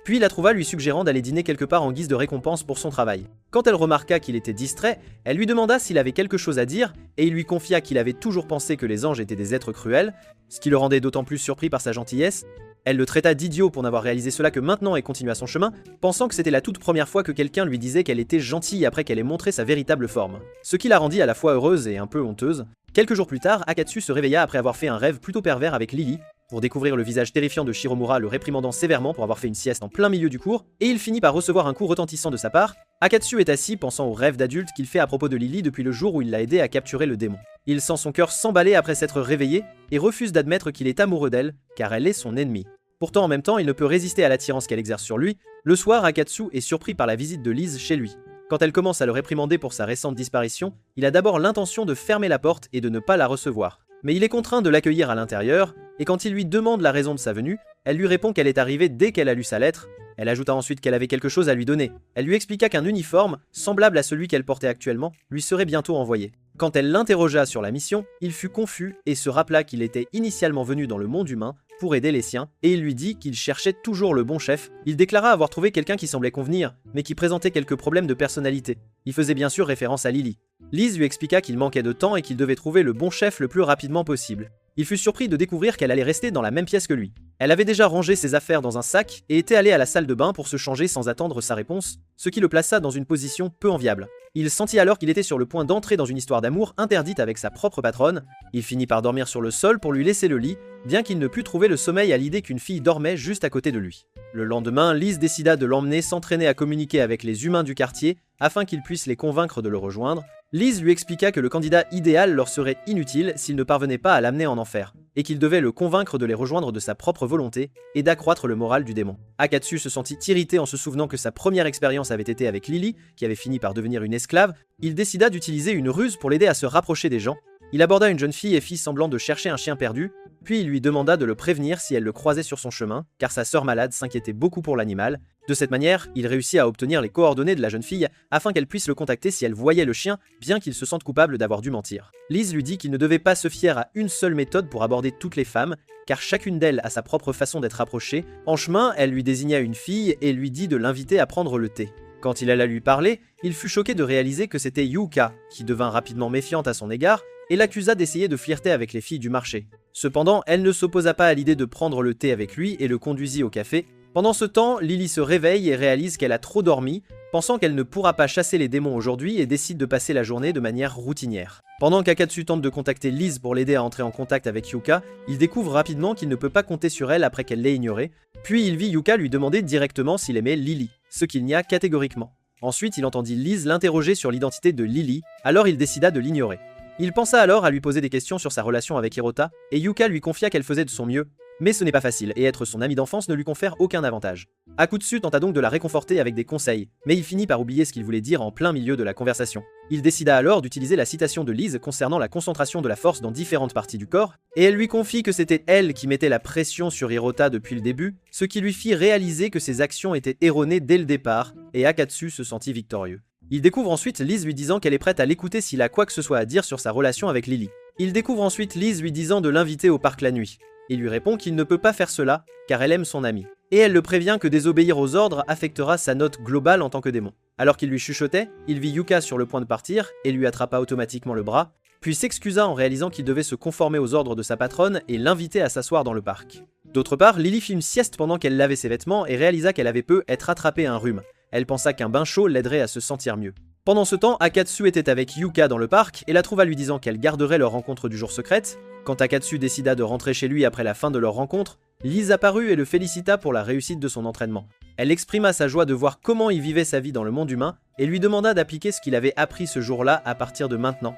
[SPEAKER 1] Puis il la trouva lui suggérant d'aller dîner quelque part en guise de récompense pour son travail. Quand elle remarqua qu'il était distrait, elle lui demanda s'il avait quelque chose à dire, et il lui confia qu'il avait toujours pensé que les anges étaient des êtres cruels, ce qui le rendait d'autant plus surpris par sa gentillesse. Elle le traita d'idiot pour n'avoir réalisé cela que maintenant et continua son chemin, pensant que c'était la toute première fois que quelqu'un lui disait qu'elle était gentille après qu'elle ait montré sa véritable forme. Ce qui la rendit à la fois heureuse et un peu honteuse. Quelques jours plus tard, Akatsu se réveilla après avoir fait un rêve plutôt pervers avec Lily, pour découvrir le visage terrifiant de Shiromura le réprimandant sévèrement pour avoir fait une sieste en plein milieu du cours, et il finit par recevoir un coup retentissant de sa part. Akatsu est assis pensant au rêve d'adulte qu'il fait à propos de Lily depuis le jour où il l'a aidé à capturer le démon. Il sent son cœur s'emballer après s'être réveillé, et refuse d'admettre qu'il est amoureux d'elle, car elle est son ennemie. Pourtant en même temps, il ne peut résister à l'attirance qu'elle exerce sur lui. Le soir, Akatsu est surpris par la visite de Lise chez lui. Quand elle commence à le réprimander pour sa récente disparition, il a d'abord l'intention de fermer la porte et de ne pas la recevoir. Mais il est contraint de l'accueillir à l'intérieur, et quand il lui demande la raison de sa venue, elle lui répond qu'elle est arrivée dès qu'elle a lu sa lettre. Elle ajouta ensuite qu'elle avait quelque chose à lui donner. Elle lui expliqua qu'un uniforme, semblable à celui qu'elle portait actuellement, lui serait bientôt envoyé. Quand elle l'interrogea sur la mission, il fut confus et se rappela qu'il était initialement venu dans le monde humain pour aider les siens, et il lui dit qu'il cherchait toujours le bon chef. Il déclara avoir trouvé quelqu'un qui semblait convenir, mais qui présentait quelques problèmes de personnalité. Il faisait bien sûr référence à Lily. Lise lui expliqua qu'il manquait de temps et qu'il devait trouver le bon chef le plus rapidement possible. Il fut surpris de découvrir qu'elle allait rester dans la même pièce que lui. Elle avait déjà rangé ses affaires dans un sac et était allée à la salle de bain pour se changer sans attendre sa réponse, ce qui le plaça dans une position peu enviable. Il sentit alors qu'il était sur le point d'entrer dans une histoire d'amour interdite avec sa propre patronne. Il finit par dormir sur le sol pour lui laisser le lit, bien qu'il ne pût trouver le sommeil à l'idée qu'une fille dormait juste à côté de lui. Le lendemain, Lise décida de l'emmener s'entraîner à communiquer avec les humains du quartier afin qu'il puisse les convaincre de le rejoindre. Lise lui expliqua que le candidat idéal leur serait inutile s'il ne parvenait pas à l'amener en enfer, et qu'il devait le convaincre de les rejoindre de sa propre volonté et d'accroître le moral du démon. Akatsu se sentit irrité en se souvenant que sa première expérience avait été avec Lily, qui avait fini par devenir une esclave. Il décida d'utiliser une ruse pour l'aider à se rapprocher des gens. Il aborda une jeune fille et fit semblant de chercher un chien perdu, puis il lui demanda de le prévenir si elle le croisait sur son chemin, car sa sœur malade s'inquiétait beaucoup pour l'animal. De cette manière, il réussit à obtenir les coordonnées de la jeune fille afin qu'elle puisse le contacter si elle voyait le chien, bien qu'il se sente coupable d'avoir dû mentir. Lise lui dit qu'il ne devait pas se fier à une seule méthode pour aborder toutes les femmes, car chacune d'elles a sa propre façon d'être approchée. En chemin, elle lui désigna une fille et lui dit de l'inviter à prendre le thé. Quand il alla lui parler, il fut choqué de réaliser que c'était Yuka, qui devint rapidement méfiante à son égard, et l'accusa d'essayer de flirter avec les filles du marché. Cependant, elle ne s'opposa pas à l'idée de prendre le thé avec lui et le conduisit au café. Pendant ce temps, Lily se réveille et réalise qu'elle a trop dormi, pensant qu'elle ne pourra pas chasser les démons aujourd'hui et décide de passer la journée de manière routinière. Pendant qu'Akatsu tente de contacter Liz pour l'aider à entrer en contact avec Yuka, il découvre rapidement qu'il ne peut pas compter sur elle après qu'elle l'ait ignoré, puis il vit Yuka lui demander directement s'il aimait Lily, ce qu'il nia catégoriquement. Ensuite, il entendit Liz l'interroger sur l'identité de Lily, alors il décida de l'ignorer. Il pensa alors à lui poser des questions sur sa relation avec Hirota, et Yuka lui confia qu'elle faisait de son mieux, mais ce n'est pas facile, et être son ami d'enfance ne lui confère aucun avantage. Akutsu tenta donc de la réconforter avec des conseils, mais il finit par oublier ce qu'il voulait dire en plein milieu de la conversation. Il décida alors d'utiliser la citation de Liz concernant la concentration de la force dans différentes parties du corps, et elle lui confie que c'était elle qui mettait la pression sur Hirota depuis le début, ce qui lui fit réaliser que ses actions étaient erronées dès le départ, et Akatsu se sentit victorieux. Il découvre ensuite Liz lui disant qu'elle est prête à l'écouter s'il a quoi que ce soit à dire sur sa relation avec Lily. Il découvre ensuite Liz lui disant de l'inviter au parc la nuit. Il lui répond qu'il ne peut pas faire cela, car elle aime son ami. Et elle le prévient que désobéir aux ordres affectera sa note globale en tant que démon. Alors qu'il lui chuchotait, il vit Yuka sur le point de partir et lui attrapa automatiquement le bras, puis s'excusa en réalisant qu'il devait se conformer aux ordres de sa patronne et l'inviter à s'asseoir dans le parc. D'autre part, Lily fit une sieste pendant qu'elle lavait ses vêtements et réalisa qu'elle avait peu être attrapée à un rhume. Elle pensa qu'un bain chaud l'aiderait à se sentir mieux. Pendant ce temps, Akatsu était avec Yuka dans le parc et la trouva lui disant qu'elle garderait leur rencontre du jour secrète. Quand Akatsu décida de rentrer chez lui après la fin de leur rencontre, Liz apparut et le félicita pour la réussite de son entraînement. Elle exprima sa joie de voir comment il vivait sa vie dans le monde humain et lui demanda d'appliquer ce qu'il avait appris ce jour-là à partir de maintenant.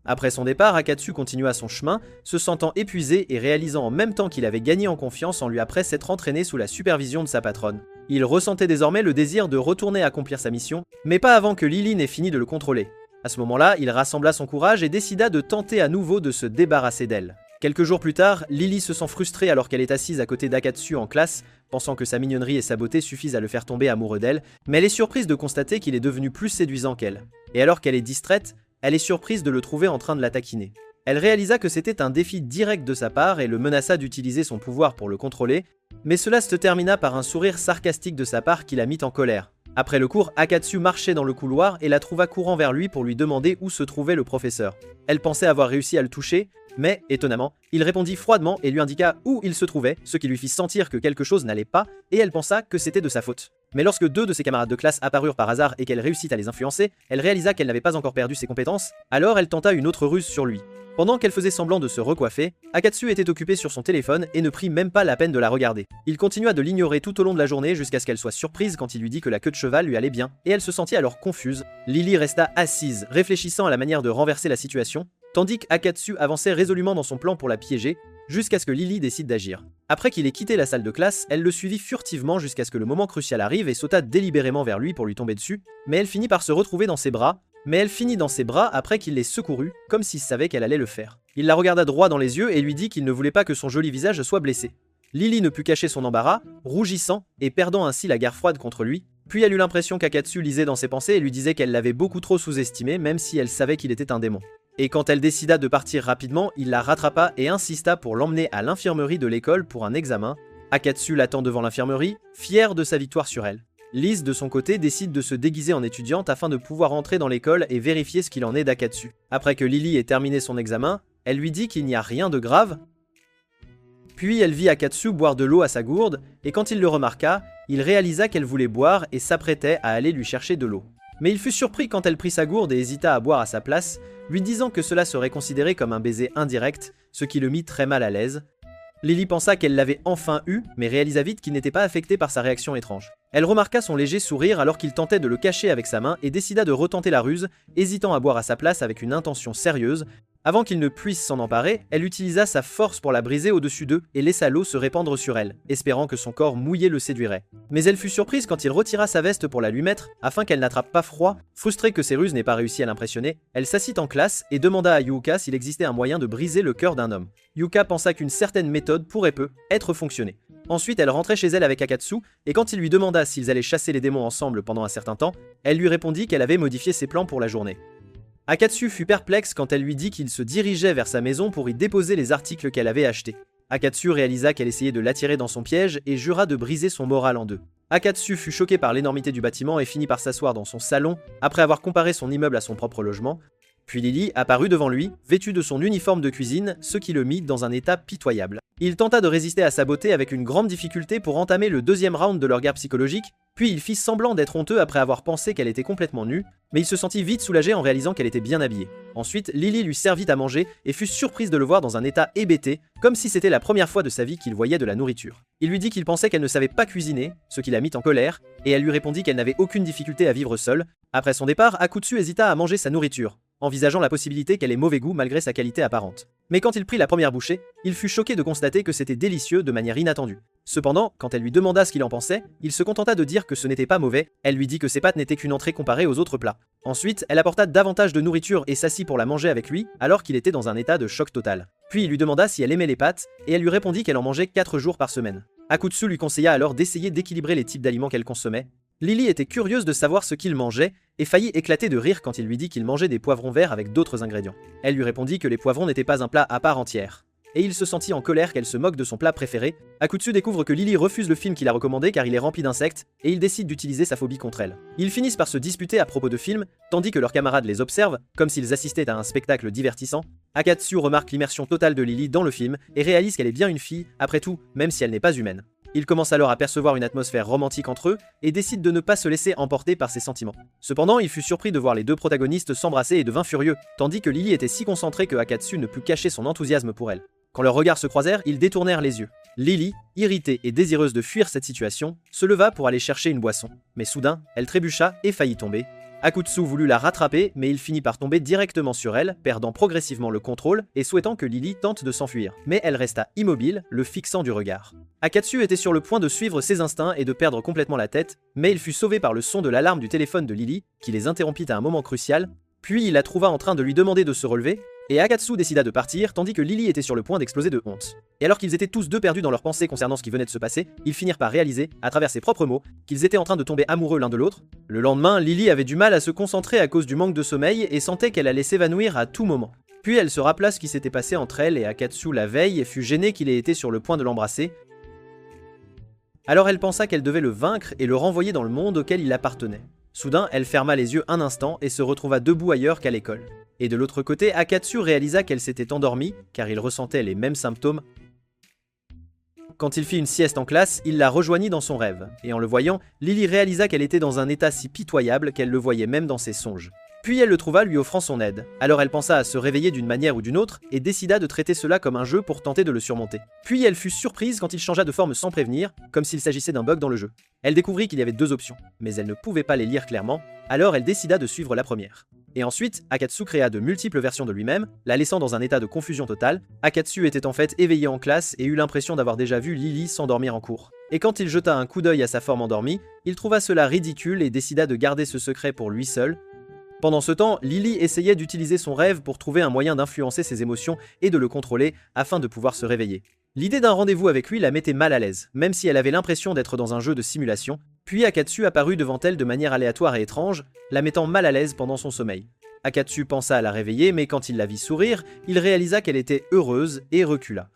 [SPEAKER 1] Après son départ, Akatsu continua son chemin, se sentant épuisé et réalisant en même temps qu'il avait gagné en confiance en lui après s'être entraîné sous la supervision de sa patronne. Il ressentait désormais le désir de retourner accomplir sa mission, mais pas avant que Lily n'ait fini de le contrôler. À ce moment-là, il rassembla son courage et décida de tenter à nouveau de se débarrasser d'elle. Quelques jours plus tard, Lily se sent frustrée alors qu'elle est assise à côté d'Akatsu en classe, pensant que sa mignonnerie et sa beauté suffisent à le faire tomber amoureux d'elle, mais elle est surprise de constater qu'il est devenu plus séduisant qu'elle. Et alors qu'elle est distraite, elle est surprise de le trouver en train de la taquiner. Elle réalisa que c'était un défi direct de sa part et le menaça d'utiliser son pouvoir pour le contrôler, mais cela se termina par un sourire sarcastique de sa part qui la mit en colère. Après le cours, Akatsu marchait dans le couloir et la trouva courant vers lui pour lui demander où se trouvait le professeur. Elle pensait avoir réussi à le toucher, mais, étonnamment, il répondit froidement et lui indiqua où il se trouvait, ce qui lui fit sentir que quelque chose n'allait pas, et elle pensa que c'était de sa faute. Mais lorsque deux de ses camarades de classe apparurent par hasard et qu'elle réussit à les influencer, elle réalisa qu'elle n'avait pas encore perdu ses compétences, alors elle tenta une autre ruse sur lui. Pendant qu'elle faisait semblant de se recoiffer, Akatsu était occupé sur son téléphone et ne prit même pas la peine de la regarder. Il continua de l'ignorer tout au long de la journée jusqu'à ce qu'elle soit surprise quand il lui dit que la queue de cheval lui allait bien, et elle se sentit alors confuse. Lily resta assise, réfléchissant à la manière de renverser la situation, tandis qu'Akatsu avançait résolument dans son plan pour la piéger, jusqu'à ce que Lily décide d'agir. Après qu'il ait quitté la salle de classe, elle le suivit furtivement jusqu'à ce que le moment crucial arrive et sauta délibérément vers lui pour lui tomber dessus, mais elle finit par se retrouver dans ses bras, après qu'il l'ait secourue, comme s'il savait qu'elle allait le faire. Il la regarda droit dans les yeux et lui dit qu'il ne voulait pas que son joli visage soit blessé. Lily ne put cacher son embarras, rougissant et perdant ainsi la guerre froide contre lui, puis elle eut l'impression qu'Akatsu lisait dans ses pensées et lui disait qu'elle l'avait beaucoup trop sous-estimé même si elle savait qu'il était un démon. Et quand elle décida de partir rapidement, il la rattrapa et insista pour l'emmener à l'infirmerie de l'école pour un examen. Akatsu l'attend devant l'infirmerie, fière de sa victoire sur elle. Liz, de son côté, décide de se déguiser en étudiante afin de pouvoir entrer dans l'école et vérifier ce qu'il en est d'Akatsu. Après que Lily ait terminé son examen, elle lui dit qu'il n'y a rien de grave. Puis elle vit Akatsu boire de l'eau à sa gourde, et quand il le remarqua, il réalisa qu'elle voulait boire et s'apprêtait à aller lui chercher de l'eau. Mais il fut surpris quand elle prit sa gourde et hésita à boire à sa place, lui disant que cela serait considéré comme un baiser indirect, ce qui le mit très mal à l'aise. Lily pensa qu'elle l'avait enfin eu, mais réalisa vite qu'il n'était pas affecté par sa réaction étrange. Elle remarqua son léger sourire alors qu'il tentait de le cacher avec sa main et décida de retenter la ruse, hésitant à boire à sa place avec une intention sérieuse. Avant qu'il ne puisse s'en emparer, elle utilisa sa force pour la briser au-dessus d'eux et laissa l'eau se répandre sur elle, espérant que son corps mouillé le séduirait. Mais elle fut surprise quand il retira sa veste pour la lui mettre, afin qu'elle n'attrape pas froid. Frustrée que ses ruses n'aient pas réussi à l'impressionner, elle s'assit en classe et demanda à Yuka s'il existait un moyen de briser le cœur d'un homme. Yuka pensa qu'une certaine méthode pourrait peu être fonctionnée. Ensuite, elle rentrait chez elle avec Akatsu, et quand il lui demanda s'ils allaient chasser les démons ensemble pendant un certain temps, elle lui répondit qu'elle avait modifié ses plans pour la journée. Akatsu fut perplexe quand elle lui dit qu'il se dirigeait vers sa maison pour y déposer les articles qu'elle avait achetés. Akatsu réalisa qu'elle essayait de l'attirer dans son piège et jura de briser son moral en deux. Akatsu fut choqué par l'énormité du bâtiment et finit par s'asseoir dans son salon, après avoir comparé son immeuble à son propre logement. Puis Lily apparut devant lui, vêtue de son uniforme de cuisine, ce qui le mit dans un état pitoyable. Il tenta de résister à sa beauté avec une grande difficulté pour entamer le deuxième round de leur guerre psychologique, puis il fit semblant d'être honteux après avoir pensé qu'elle était complètement nue, mais il se sentit vite soulagé en réalisant qu'elle était bien habillée. Ensuite, Lily lui servit à manger et fut surprise de le voir dans un état hébété, comme si c'était la première fois de sa vie qu'il voyait de la nourriture. Il lui dit qu'il pensait qu'elle ne savait pas cuisiner, ce qui la mit en colère, et elle lui répondit qu'elle n'avait aucune difficulté à vivre seule. Après son départ, Akutsu hésita à manger sa nourriture, envisageant la possibilité qu'elle ait mauvais goût malgré sa qualité apparente. Mais quand il prit la première bouchée, il fut choqué de constater que c'était délicieux de manière inattendue. Cependant, quand elle lui demanda ce qu'il en pensait, il se contenta de dire que ce n'était pas mauvais, elle lui dit que ses pâtes n'étaient qu'une entrée comparée aux autres plats. Ensuite, elle apporta davantage de nourriture et s'assit pour la manger avec lui, alors qu'il était dans un état de choc total. Puis il lui demanda si elle aimait les pâtes, et elle lui répondit qu'elle en mangeait 4 jours par semaine. Akutsu lui conseilla alors d'essayer d'équilibrer les types d'aliments qu'elle consommait. Lily était curieuse de savoir ce qu'il mangeait, et faillit éclater de rire quand il lui dit qu'il mangeait des poivrons verts avec d'autres ingrédients. Elle lui répondit que les poivrons n'étaient pas un plat à part entière. Et il se sentit en colère qu'elle se moque de son plat préféré. Akutsu découvre que Lily refuse le film qu'il a recommandé car il est rempli d'insectes, et il décide d'utiliser sa phobie contre elle. Ils finissent par se disputer à propos de films, tandis que leurs camarades les observent, comme s'ils assistaient à un spectacle divertissant. Akatsu remarque l'immersion totale de Lily dans le film, et réalise qu'elle est bien une fille, après tout, même si elle n'est pas humaine. Il commence alors à percevoir une atmosphère romantique entre eux, et décide de ne pas se laisser emporter par ses sentiments. Cependant, il fut surpris de voir les deux protagonistes s'embrasser et devint furieux, tandis que Lily était si concentrée que Akatsu ne put cacher son enthousiasme pour elle. Quand leurs regards se croisèrent, ils détournèrent les yeux. Lily, irritée et désireuse de fuir cette situation, se leva pour aller chercher une boisson. Mais soudain, elle trébucha et faillit tomber. Akutsu voulut la rattraper, mais il finit par tomber directement sur elle, perdant progressivement le contrôle et souhaitant que Lily tente de s'enfuir. Mais elle resta immobile, le fixant du regard. Akatsu était sur le point de suivre ses instincts et de perdre complètement la tête, mais il fut sauvé par le son de l'alarme du téléphone de Lily, qui les interrompit à un moment crucial, puis il la trouva en train de lui demander de se relever, et Akatsu décida de partir, tandis que Lily était sur le point d'exploser de honte. Et alors qu'ils étaient tous deux perdus dans leurs pensées concernant ce qui venait de se passer, ils finirent par réaliser, à travers ses propres mots, qu'ils étaient en train de tomber amoureux l'un de l'autre. Le lendemain, Lily avait du mal à se concentrer à cause du manque de sommeil et sentait qu'elle allait s'évanouir à tout moment. Puis elle se rappela ce qui s'était passé entre elle et Akatsu la veille et fut gênée qu'il ait été sur le point de l'embrasser. Alors elle pensa qu'elle devait le vaincre et le renvoyer dans le monde auquel il appartenait. Soudain, elle ferma les yeux un instant et se retrouva debout ailleurs qu'à l'école. Et de l'autre côté, Akatsu réalisa qu'elle s'était endormie, car il ressentait les mêmes symptômes. Quand il fit une sieste en classe, il la rejoignit dans son rêve, et en le voyant, Lily réalisa qu'elle était dans un état si pitoyable qu'elle le voyait même dans ses songes. Puis elle le trouva lui offrant son aide. Alors elle pensa à se réveiller d'une manière ou d'une autre, et décida de traiter cela comme un jeu pour tenter de le surmonter. Puis elle fut surprise quand il changea de forme sans prévenir, comme s'il s'agissait d'un bug dans le jeu. Elle découvrit qu'il y avait 2 options, mais elle ne pouvait pas les lire clairement, alors elle décida de suivre la première. Et ensuite, Akatsu créa de multiples versions de lui-même, la laissant dans un état de confusion totale. Akatsu était en fait éveillé en classe et eut l'impression d'avoir déjà vu Lily s'endormir en cours. Et quand il jeta un coup d'œil à sa forme endormie, il trouva cela ridicule et décida de garder ce secret pour lui seul. Pendant ce temps, Lily essayait d'utiliser son rêve pour trouver un moyen d'influencer ses émotions et de le contrôler afin de pouvoir se réveiller. L'idée d'un rendez-vous avec lui la mettait mal à l'aise, même si elle avait l'impression d'être dans un jeu de simulation, puis Akatsu apparut devant elle de manière aléatoire et étrange, la mettant mal à l'aise pendant son sommeil. Akatsu pensa à la réveiller, mais quand il la vit sourire, il réalisa qu'elle était heureuse et recula.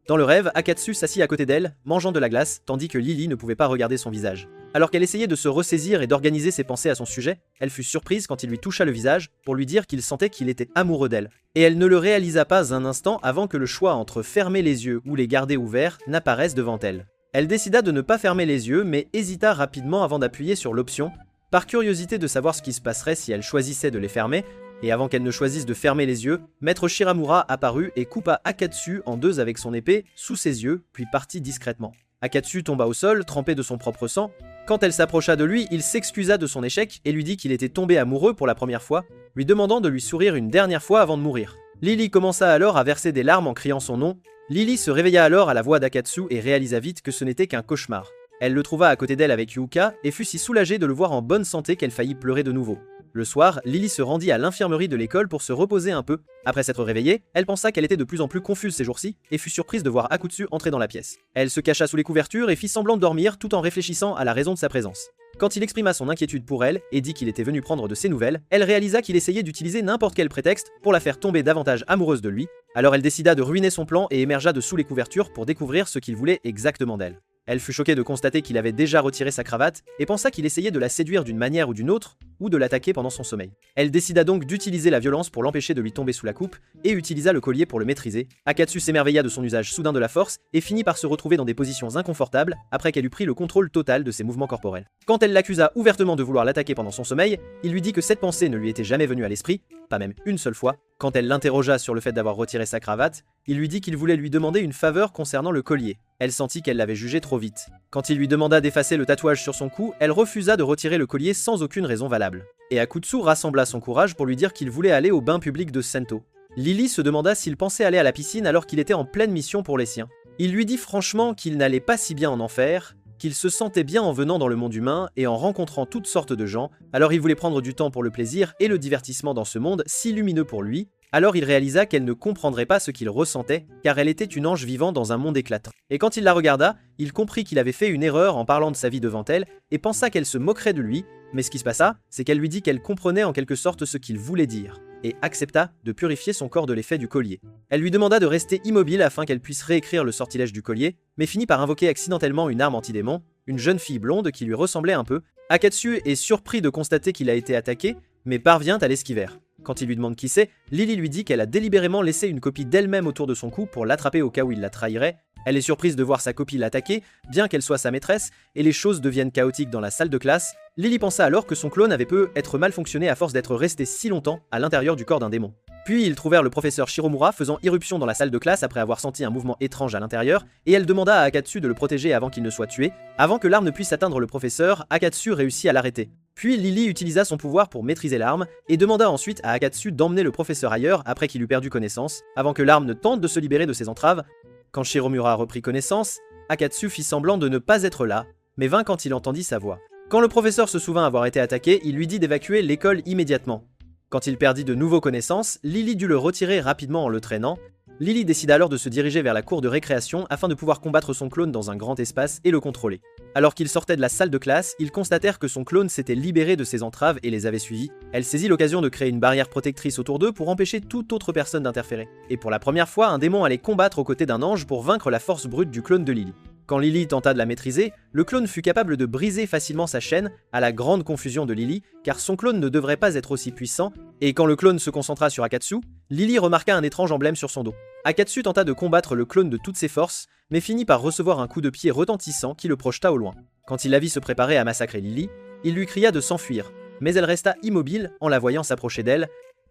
[SPEAKER 1] Dans le rêve, Akatsu s'assit à côté d'elle, mangeant de la glace, tandis que Lily ne pouvait pas regarder son visage. Alors qu'elle essayait de se ressaisir et d'organiser ses pensées à son sujet, elle fut surprise quand il lui toucha le visage pour lui dire qu'il sentait qu'il était amoureux d'elle. Et elle ne le réalisa pas un instant avant que le choix entre fermer les yeux ou les garder ouverts n'apparaisse devant elle. Elle décida de ne pas fermer les yeux, mais hésita rapidement avant d'appuyer sur l'option, par curiosité de savoir ce qui se passerait si elle choisissait de les fermer, et avant qu'elle ne choisisse de fermer les yeux, Maître Shiramura apparut et coupa Akatsu en 2 avec son épée, sous ses yeux, puis partit discrètement. Akatsu tomba au sol, trempé de son propre sang. Quand elle s'approcha de lui, il s'excusa de son échec et lui dit qu'il était tombé amoureux pour la première fois, lui demandant de lui sourire une dernière fois avant de mourir. Lily commença alors à verser des larmes en criant son nom. Lily se réveilla alors à la voix d'Akatsu et réalisa vite que ce n'était qu'un cauchemar. Elle le trouva à côté d'elle avec Yuka et fut si soulagée de le voir en bonne santé qu'elle faillit pleurer de nouveau. Le soir, Lily se rendit à l'infirmerie de l'école pour se reposer un peu. Après s'être réveillée, elle pensa qu'elle était de plus en plus confuse ces jours-ci et fut surprise de voir Akutsu entrer dans la pièce. Elle se cacha sous les couvertures et fit semblant de dormir tout en réfléchissant à la raison de sa présence. Quand il exprima son inquiétude pour elle et dit qu'il était venu prendre de ses nouvelles, elle réalisa qu'il essayait d'utiliser n'importe quel prétexte pour la faire tomber davantage amoureuse de lui. Alors elle décida de ruiner son plan et émergea de sous les couvertures pour découvrir ce qu'il voulait exactement d'elle. Elle fut choquée de constater qu'il avait déjà retiré sa cravate et pensa qu'il essayait de la séduire d'une manière ou d'une autre, ou de l'attaquer pendant son sommeil. Elle décida donc d'utiliser la violence pour l'empêcher de lui tomber sous la coupe et utilisa le collier pour le maîtriser. Akatsu s'émerveilla de son usage soudain de la force et finit par se retrouver dans des positions inconfortables après qu'elle eut pris le contrôle total de ses mouvements corporels. Quand elle l'accusa ouvertement de vouloir l'attaquer pendant son sommeil, il lui dit que cette pensée ne lui était jamais venue à l'esprit, pas même une seule fois. Quand elle l'interrogea sur le fait d'avoir retiré sa cravate, il lui dit qu'il voulait lui demander une faveur concernant le collier. Elle sentit qu'elle l'avait jugé trop vite. Quand il lui demanda d'effacer le tatouage sur son cou, elle refusa de retirer le collier sans aucune raison valable. Et Akutsu rassembla son courage pour lui dire qu'il voulait aller au bain public de Sento. Lily se demanda s'il pensait aller à la piscine alors qu'il était en pleine mission pour les siens. Il lui dit franchement qu'il n'allait pas si bien en enfer, qu'il se sentait bien en venant dans le monde humain et en rencontrant toutes sortes de gens, alors il voulait prendre du temps pour le plaisir et le divertissement dans ce monde si lumineux pour lui. Alors il réalisa qu'elle ne comprendrait pas ce qu'il ressentait, car elle était une ange vivant dans un monde éclatant. Et quand il la regarda, il comprit qu'il avait fait une erreur en parlant de sa vie devant elle, et pensa qu'elle se moquerait de lui, mais ce qui se passa, c'est qu'elle lui dit qu'elle comprenait en quelque sorte ce qu'il voulait dire, et accepta de purifier son corps de l'effet du collier. Elle lui demanda de rester immobile afin qu'elle puisse réécrire le sortilège du collier, mais finit par invoquer accidentellement une arme antidémon, une jeune fille blonde qui lui ressemblait un peu. Akatsu est surpris de constater qu'il a été attaqué, mais parvient à l'esquiver. Quand il lui demande qui c'est, Lily lui dit qu'elle a délibérément laissé une copie d'elle-même autour de son cou pour l'attraper au cas où il la trahirait. Elle est surprise de voir sa copie l'attaquer, bien qu'elle soit sa maîtresse, et les choses deviennent chaotiques dans la salle de classe. Lily pensa alors que son clone avait peut-être mal fonctionné à force d'être resté si longtemps à l'intérieur du corps d'un démon. Puis ils trouvèrent le professeur Shiromura faisant irruption dans la salle de classe après avoir senti un mouvement étrange à l'intérieur, et elle demanda à Akatsu de le protéger avant qu'il ne soit tué. Avant que l'arme ne puisse atteindre le professeur, Akatsu réussit à l'arrêter. Puis Lily utilisa son pouvoir pour maîtriser l'arme, et demanda ensuite à Akatsu d'emmener le professeur ailleurs après qu'il eut perdu connaissance, avant que l'arme ne tente de se libérer de ses entraves. Quand Shiromura reprit connaissance, Akatsu fit semblant de ne pas être là, mais vint quand il entendit sa voix. Quand le professeur se souvint avoir été attaqué, il lui dit d'évacuer l'école immédiatement. Quand il perdit de nouveau connaissance, Lily dut le retirer rapidement en le traînant. Lily décida alors de se diriger vers la cour de récréation afin de pouvoir combattre son clone dans un grand espace et le contrôler. Alors qu'il sortait de la salle de classe, ils constatèrent que son clone s'était libéré de ses entraves et les avait suivis. Elle saisit l'occasion de créer une barrière protectrice autour d'eux pour empêcher toute autre personne d'interférer. Et pour la première fois, un démon allait combattre aux côtés d'un ange pour vaincre la force brute du clone de Lily. Quand Lily tenta de la maîtriser, le clone fut capable de briser facilement sa chaîne, à la grande confusion de Lily, car son clone ne devrait pas être aussi puissant, et quand le clone se concentra sur Akatsu, Lily remarqua un étrange emblème sur son dos. Akatsu tenta de combattre le clone de toutes ses forces, mais finit par recevoir un coup de pied retentissant qui le projeta au loin. Quand il la vit se préparer à massacrer Lily, il lui cria de s'enfuir, mais elle resta immobile en la voyant s'approcher d'elle.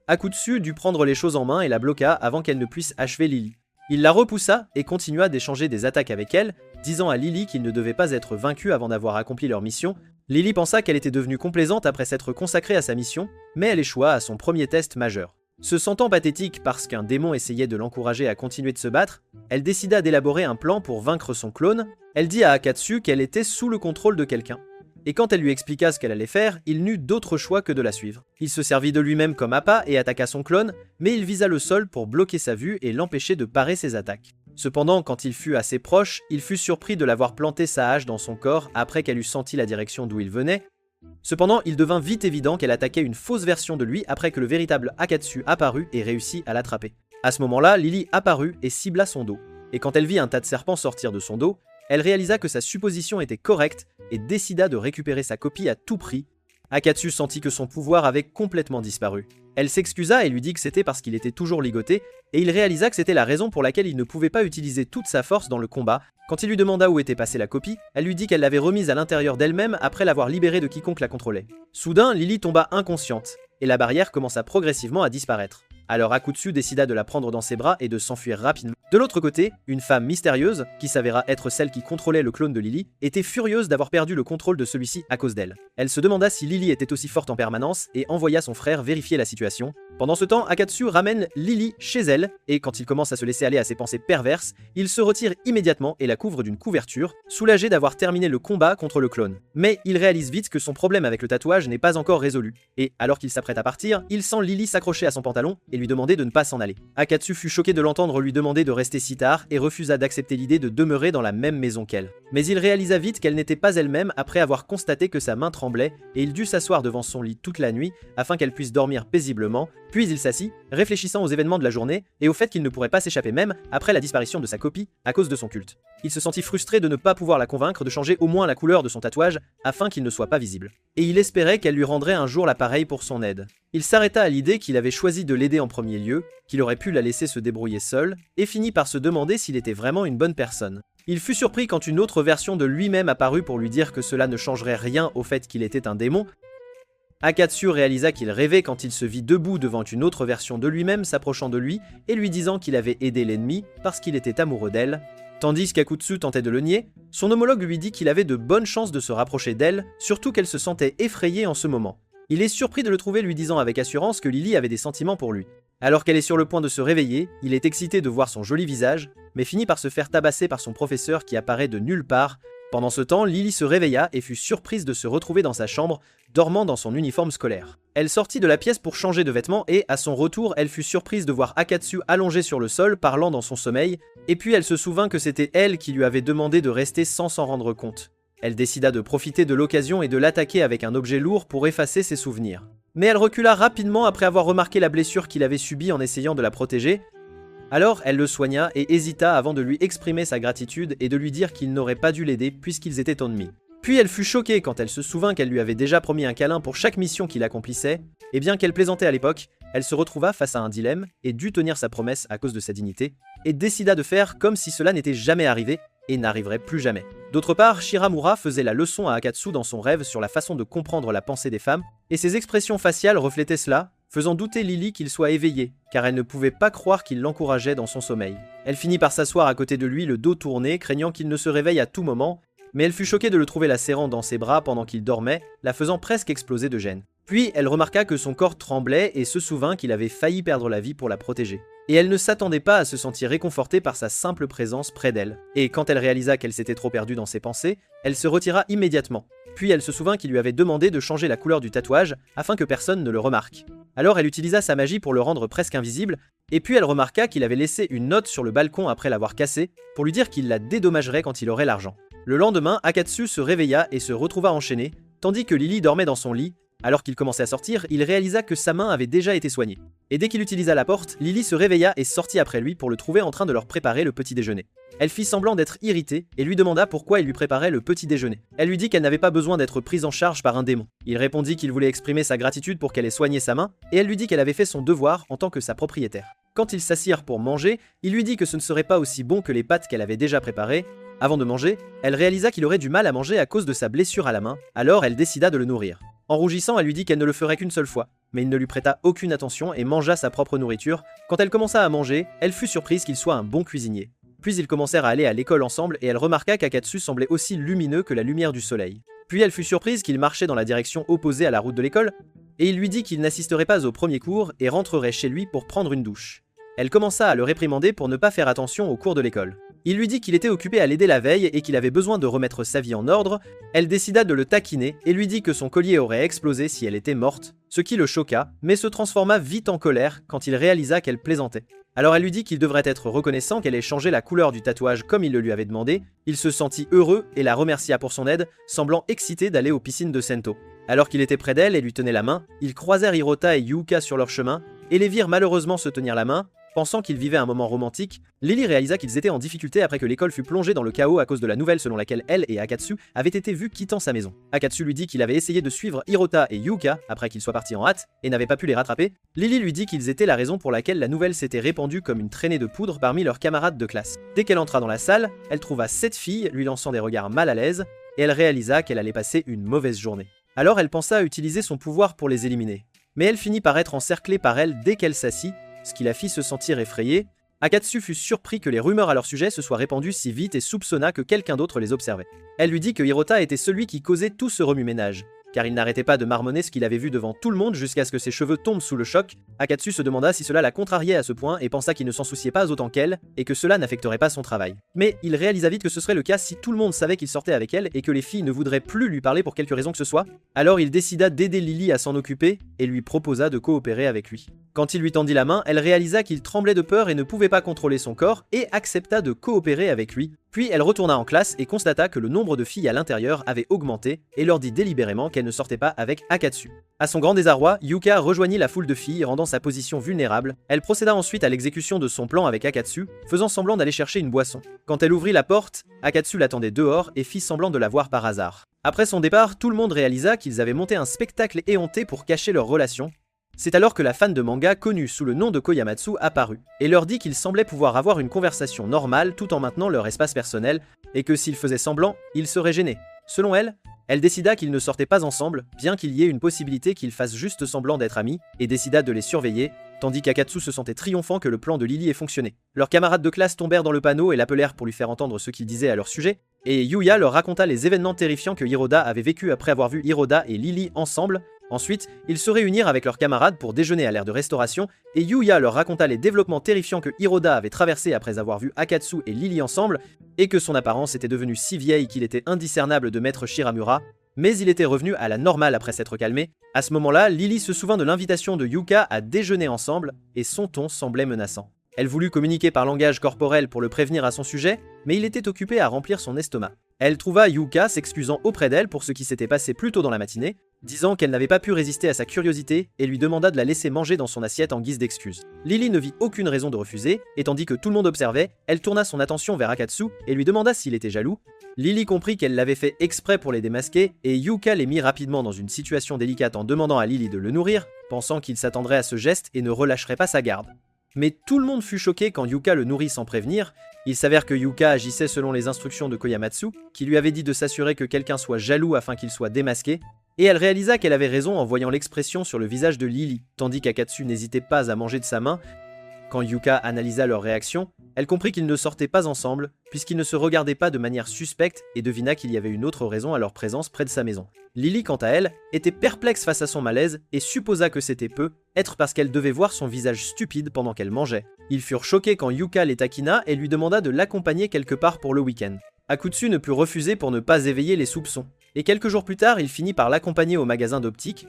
[SPEAKER 1] Akutsu dut prendre les choses en main et la bloqua avant qu'elle ne puisse achever Lily. Il la repoussa et continua d'échanger des attaques avec elle, disant à Lily qu'il ne devait pas être vaincu avant d'avoir accompli leur mission. Lily pensa qu'elle était devenue complaisante après s'être consacrée à sa mission, mais elle échoua à son premier test majeur. Se sentant pathétique parce qu'un démon essayait de l'encourager à continuer de se battre, elle décida d'élaborer un plan pour vaincre son clone. Elle dit à Akatsu qu'elle était sous le contrôle de quelqu'un. Et quand elle lui expliqua ce qu'elle allait faire, il n'eut d'autre choix que de la suivre. Il se servit de lui-même comme appât et attaqua son clone, mais il visa le sol pour bloquer sa vue et l'empêcher de parer ses attaques. Cependant, quand il fut assez proche, il fut surpris de l'avoir planté sa hache dans son corps après qu'elle eût senti la direction d'où il venait. Cependant, il devint vite évident qu'elle attaquait une fausse version de lui après que le véritable Akatsu apparut et réussit à l'attraper. À ce moment-là, Lily apparut et cibla son dos. Et quand elle vit un tas de serpents sortir de son dos, elle réalisa que sa supposition était correcte et décida de récupérer sa copie à tout prix. Akatsu sentit que son pouvoir avait complètement disparu. Elle s'excusa et lui dit que c'était parce qu'il était toujours ligoté, et il réalisa que c'était la raison pour laquelle il ne pouvait pas utiliser toute sa force dans le combat. Quand il lui demanda où était passée la copie, elle lui dit qu'elle l'avait remise à l'intérieur d'elle-même après l'avoir libérée de quiconque la contrôlait. Soudain, Lily tomba inconsciente, et la barrière commença progressivement à disparaître. Alors Akutsu décida de la prendre dans ses bras et de s'enfuir rapidement. De l'autre côté, une femme mystérieuse, qui s'avéra être celle qui contrôlait le clone de Lily, était furieuse d'avoir perdu le contrôle de celui-ci à cause d'elle. Elle se demanda si Lily était aussi forte en permanence et envoya son frère vérifier la situation. Pendant ce temps, Akatsu ramène Lily chez elle, et quand il commence à se laisser aller à ses pensées perverses, il se retire immédiatement et la couvre d'une couverture, soulagé d'avoir terminé le combat contre le clone. Mais il réalise vite que son problème avec le tatouage n'est pas encore résolu, et alors qu'il s'apprête à partir, il sent Lily s'accrocher à son pantalon et lui demander de ne pas s'en aller. Akatsu fut choqué de l'entendre lui demander de rester si tard et refusa d'accepter l'idée de demeurer dans la même maison qu'elle. Mais il réalisa vite qu'elle n'était pas elle-même après avoir constaté que sa main tremblait et il dut s'asseoir devant son lit toute la nuit afin qu'elle puisse dormir paisiblement. Puis il s'assit réfléchissant aux événements de la journée et au fait qu'il ne pourrait pas s'échapper même après la disparition de sa copie à cause de son culte. Il se sentit frustré de ne pas pouvoir la convaincre de changer au moins la couleur de son tatouage afin qu'il ne soit pas visible. Et il espérait qu'elle lui rendrait un jour l'appareil pour son aide. Il s'arrêta à l'idée qu'il avait choisi de l'aider en premier lieu, qu'il aurait pu la laisser se débrouiller seule, et finit par se demander s'il était vraiment une bonne personne. Il fut surpris quand une autre version de lui-même apparut pour lui dire que cela ne changerait rien au fait qu'il était un démon. Akatsu réalisa qu'il rêvait quand il se vit debout devant une autre version de lui-même s'approchant de lui et lui disant qu'il avait aidé l'ennemi parce qu'il était amoureux d'elle. Tandis qu'Akutsu tentait de le nier, son homologue lui dit qu'il avait de bonnes chances de se rapprocher d'elle, surtout qu'elle se sentait effrayée en ce moment. Il est surpris de le trouver lui disant avec assurance que Lily avait des sentiments pour lui. Alors qu'elle est sur le point de se réveiller, il est excité de voir son joli visage, mais finit par se faire tabasser par son professeur qui apparaît de nulle part. Pendant ce temps, Lily se réveilla et fut surprise de se retrouver dans sa chambre, dormant dans son uniforme scolaire. Elle sortit de la pièce pour changer de vêtements et, à son retour, elle fut surprise de voir Akatsu allongé sur le sol, parlant dans son sommeil, et puis elle se souvint que c'était elle qui lui avait demandé de rester sans s'en rendre compte. Elle décida de profiter de l'occasion et de l'attaquer avec un objet lourd pour effacer ses souvenirs. Mais elle recula rapidement après avoir remarqué la blessure qu'il avait subie en essayant de la protéger. Alors elle le soigna et hésita avant de lui exprimer sa gratitude et de lui dire qu'il n'aurait pas dû l'aider puisqu'ils étaient ennemis. Puis elle fut choquée quand elle se souvint qu'elle lui avait déjà promis un câlin pour chaque mission qu'il accomplissait, et bien qu'elle plaisantait à l'époque, elle se retrouva face à un dilemme et dut tenir sa promesse à cause de sa dignité, et décida de faire comme si cela n'était jamais arrivé et n'arriverait plus jamais. D'autre part, Shiramura faisait la leçon à Akatsu dans son rêve sur la façon de comprendre la pensée des femmes, et ses expressions faciales reflétaient cela, faisant douter Lily qu'il soit éveillé, car elle ne pouvait pas croire qu'il l'encourageait dans son sommeil. Elle finit par s'asseoir à côté de lui, le dos tourné, craignant qu'il ne se réveille à tout moment, mais elle fut choquée de le trouver la serrant dans ses bras pendant qu'il dormait, la faisant presque exploser de gêne. Puis elle remarqua que son corps tremblait et se souvint qu'il avait failli perdre la vie pour la protéger. Et elle ne s'attendait pas à se sentir réconfortée par sa simple présence près d'elle. Et quand elle réalisa qu'elle s'était trop perdue dans ses pensées, elle se retira immédiatement. Puis elle se souvint qu'il lui avait demandé de changer la couleur du tatouage afin que personne ne le remarque. Alors elle utilisa sa magie pour le rendre presque invisible, et puis elle remarqua qu'il avait laissé une note sur le balcon après l'avoir cassé, pour lui dire qu'il la dédommagerait quand il aurait l'argent. Le lendemain, Akatsu se réveilla et se retrouva enchaîné, tandis que Lily dormait dans son lit. Alors qu'il commençait à sortir, il réalisa que sa main avait déjà été soignée. Et dès qu'il utilisa la porte, Lily se réveilla et sortit après lui pour le trouver en train de leur préparer le petit déjeuner. Elle fit semblant d'être irritée et lui demanda pourquoi il lui préparait le petit déjeuner. Elle lui dit qu'elle n'avait pas besoin d'être prise en charge par un démon. Il répondit qu'il voulait exprimer sa gratitude pour qu'elle ait soigné sa main, et elle lui dit qu'elle avait fait son devoir en tant que sa propriétaire. Quand ils s'assirent pour manger, il lui dit que ce ne serait pas aussi bon que les pâtes qu'elle avait déjà préparées. Avant de manger, elle réalisa qu'il aurait du mal à manger à cause de sa blessure à la main, alors elle décida de le nourrir. En rougissant, elle lui dit qu'elle ne le ferait qu'une seule fois, mais il ne lui prêta aucune attention et mangea sa propre nourriture. Quand elle commença à manger, elle fut surprise qu'il soit un bon cuisinier. Puis ils commencèrent à aller à l'école ensemble et elle remarqua qu'Akatsu semblait aussi lumineux que la lumière du soleil. Puis elle fut surprise qu'il marchait dans la direction opposée à la route de l'école, et il lui dit qu'il n'assisterait pas au premier cours et rentrerait chez lui pour prendre une douche. Elle commença à le réprimander pour ne pas faire attention aux cours de l'école. Il lui dit qu'il était occupé à l'aider la veille et qu'il avait besoin de remettre sa vie en ordre. Elle décida de le taquiner et lui dit que son collier aurait explosé si elle était morte, ce qui le choqua, mais se transforma vite en colère quand il réalisa qu'elle plaisantait. Alors elle lui dit qu'il devrait être reconnaissant qu'elle ait changé la couleur du tatouage comme il le lui avait demandé. Il se sentit heureux et la remercia pour son aide, semblant excité d'aller aux piscines de Sento. Alors qu'il était près d'elle et lui tenait la main, ils croisèrent Hirota et Yuka sur leur chemin et les virent malheureusement se tenir la main. Pensant qu'ils vivaient un moment romantique, Lily réalisa qu'ils étaient en difficulté après que l'école fut plongée dans le chaos à cause de la nouvelle selon laquelle elle et Akatsu avaient été vus quittant sa maison. Akatsu lui dit qu'il avait essayé de suivre Hirota et Yuka après qu'ils soient partis en hâte et n'avait pas pu les rattraper. Lily lui dit qu'ils étaient la raison pour laquelle la nouvelle s'était répandue comme une traînée de poudre parmi leurs camarades de classe. Dès qu'elle entra dans la salle, elle trouva 7 filles lui lançant des regards mal à l'aise et elle réalisa qu'elle allait passer une mauvaise journée. Alors elle pensa à utiliser son pouvoir pour les éliminer. Mais elle finit par être encerclée par elles dès qu'elle s'assit, ce qui la fit se sentir effrayée. Akatsu fut surpris que les rumeurs à leur sujet se soient répandues si vite et soupçonna que quelqu'un d'autre les observait. Elle lui dit que Hirota était celui qui causait tout ce remue-ménage, car il n'arrêtait pas de marmonner ce qu'il avait vu devant tout le monde jusqu'à ce que ses cheveux tombent sous le choc. Akatsu se demanda si cela la contrariait à ce point et pensa qu'il ne s'en souciait pas autant qu'elle et que cela n'affecterait pas son travail. Mais il réalisa vite que ce serait le cas si tout le monde savait qu'il sortait avec elle et que les filles ne voudraient plus lui parler pour quelque raison que ce soit. Alors il décida d'aider Lily à s'en occuper et lui proposa de coopérer avec lui. Quand il lui tendit la main, elle réalisa qu'il tremblait de peur et ne pouvait pas contrôler son corps et accepta de coopérer avec lui. Puis elle retourna en classe et constata que le nombre de filles à l'intérieur avait augmenté et leur dit délibérément qu'elle ne sortait pas avec Akatsu. À son grand désarroi, Yuka rejoignit la foule de filles rendant sa position vulnérable. Elle procéda ensuite à l'exécution de son plan avec Akatsu, faisant semblant d'aller chercher une boisson. Quand elle ouvrit la porte, Akatsu l'attendait dehors et fit semblant de la voir par hasard. Après son départ, tout le monde réalisa qu'ils avaient monté un spectacle éhonté pour cacher leur relation. C'est alors que la fan de manga connue sous le nom de Koyamatsu apparut, et leur dit qu'ils semblaient pouvoir avoir une conversation normale tout en maintenant leur espace personnel, et que s'ils faisaient semblant, ils seraient gênés. Selon elle, elle décida qu'ils ne sortaient pas ensemble, bien qu'il y ait une possibilité qu'ils fassent juste semblant d'être amis, et décida de les surveiller, tandis qu'Akatsu se sentait triomphant que le plan de Lily ait fonctionné. Leurs camarades de classe tombèrent dans le panneau et l'appelèrent pour lui faire entendre ce qu'il disait à leur sujet, et Yuya leur raconta les événements terrifiants que Hiroda avait vécu après avoir vu Hiroda et Lily ensemble. Ensuite, ils se réunirent avec leurs camarades pour déjeuner à l'aire de restauration, et Yuya leur raconta les développements terrifiants que Hiroda avait traversés après avoir vu Akatsu et Lily ensemble, et que son apparence était devenue si vieille qu'il était indiscernable de maître Shiramura, mais il était revenu à la normale après s'être calmé. À ce moment-là, Lily se souvint de l'invitation de Yuka à déjeuner ensemble, et son ton semblait menaçant. Elle voulut communiquer par langage corporel pour le prévenir à son sujet, mais il était occupé à remplir son estomac. Elle trouva Yuka s'excusant auprès d'elle pour ce qui s'était passé plus tôt dans la matinée, disant qu'elle n'avait pas pu résister à sa curiosité et lui demanda de la laisser manger dans son assiette en guise d'excuse. Lily ne vit aucune raison de refuser, et tandis que tout le monde observait, elle tourna son attention vers Akatsu et lui demanda s'il était jaloux. Lily comprit qu'elle l'avait fait exprès pour les démasquer, et Yuka les mit rapidement dans une situation délicate en demandant à Lily de le nourrir, pensant qu'il s'attendrait à ce geste et ne relâcherait pas sa garde. Mais tout le monde fut choqué quand Yuka le nourrit sans prévenir. Il s'avère que Yuka agissait selon les instructions de Koyamatsu, qui lui avait dit de s'assurer que quelqu'un soit jaloux afin qu'il soit démasqué, et elle réalisa qu'elle avait raison en voyant l'expression sur le visage de Lily, tandis qu'Akatsu n'hésitait pas à manger de sa main. Quand Yuka analysa leur réaction, elle comprit qu'ils ne sortaient pas ensemble, puisqu'ils ne se regardaient pas de manière suspecte et devina qu'il y avait une autre raison à leur présence près de sa maison. Lily, quant à elle, était perplexe face à son malaise et supposa que c'était être parce qu'elle devait voir son visage stupide pendant qu'elle mangeait. Ils furent choqués quand Yuka les taquina et lui demanda de l'accompagner quelque part pour le week-end. Akutsu ne put refuser pour ne pas éveiller les soupçons, et quelques jours plus tard, il finit par l'accompagner au magasin d'optique.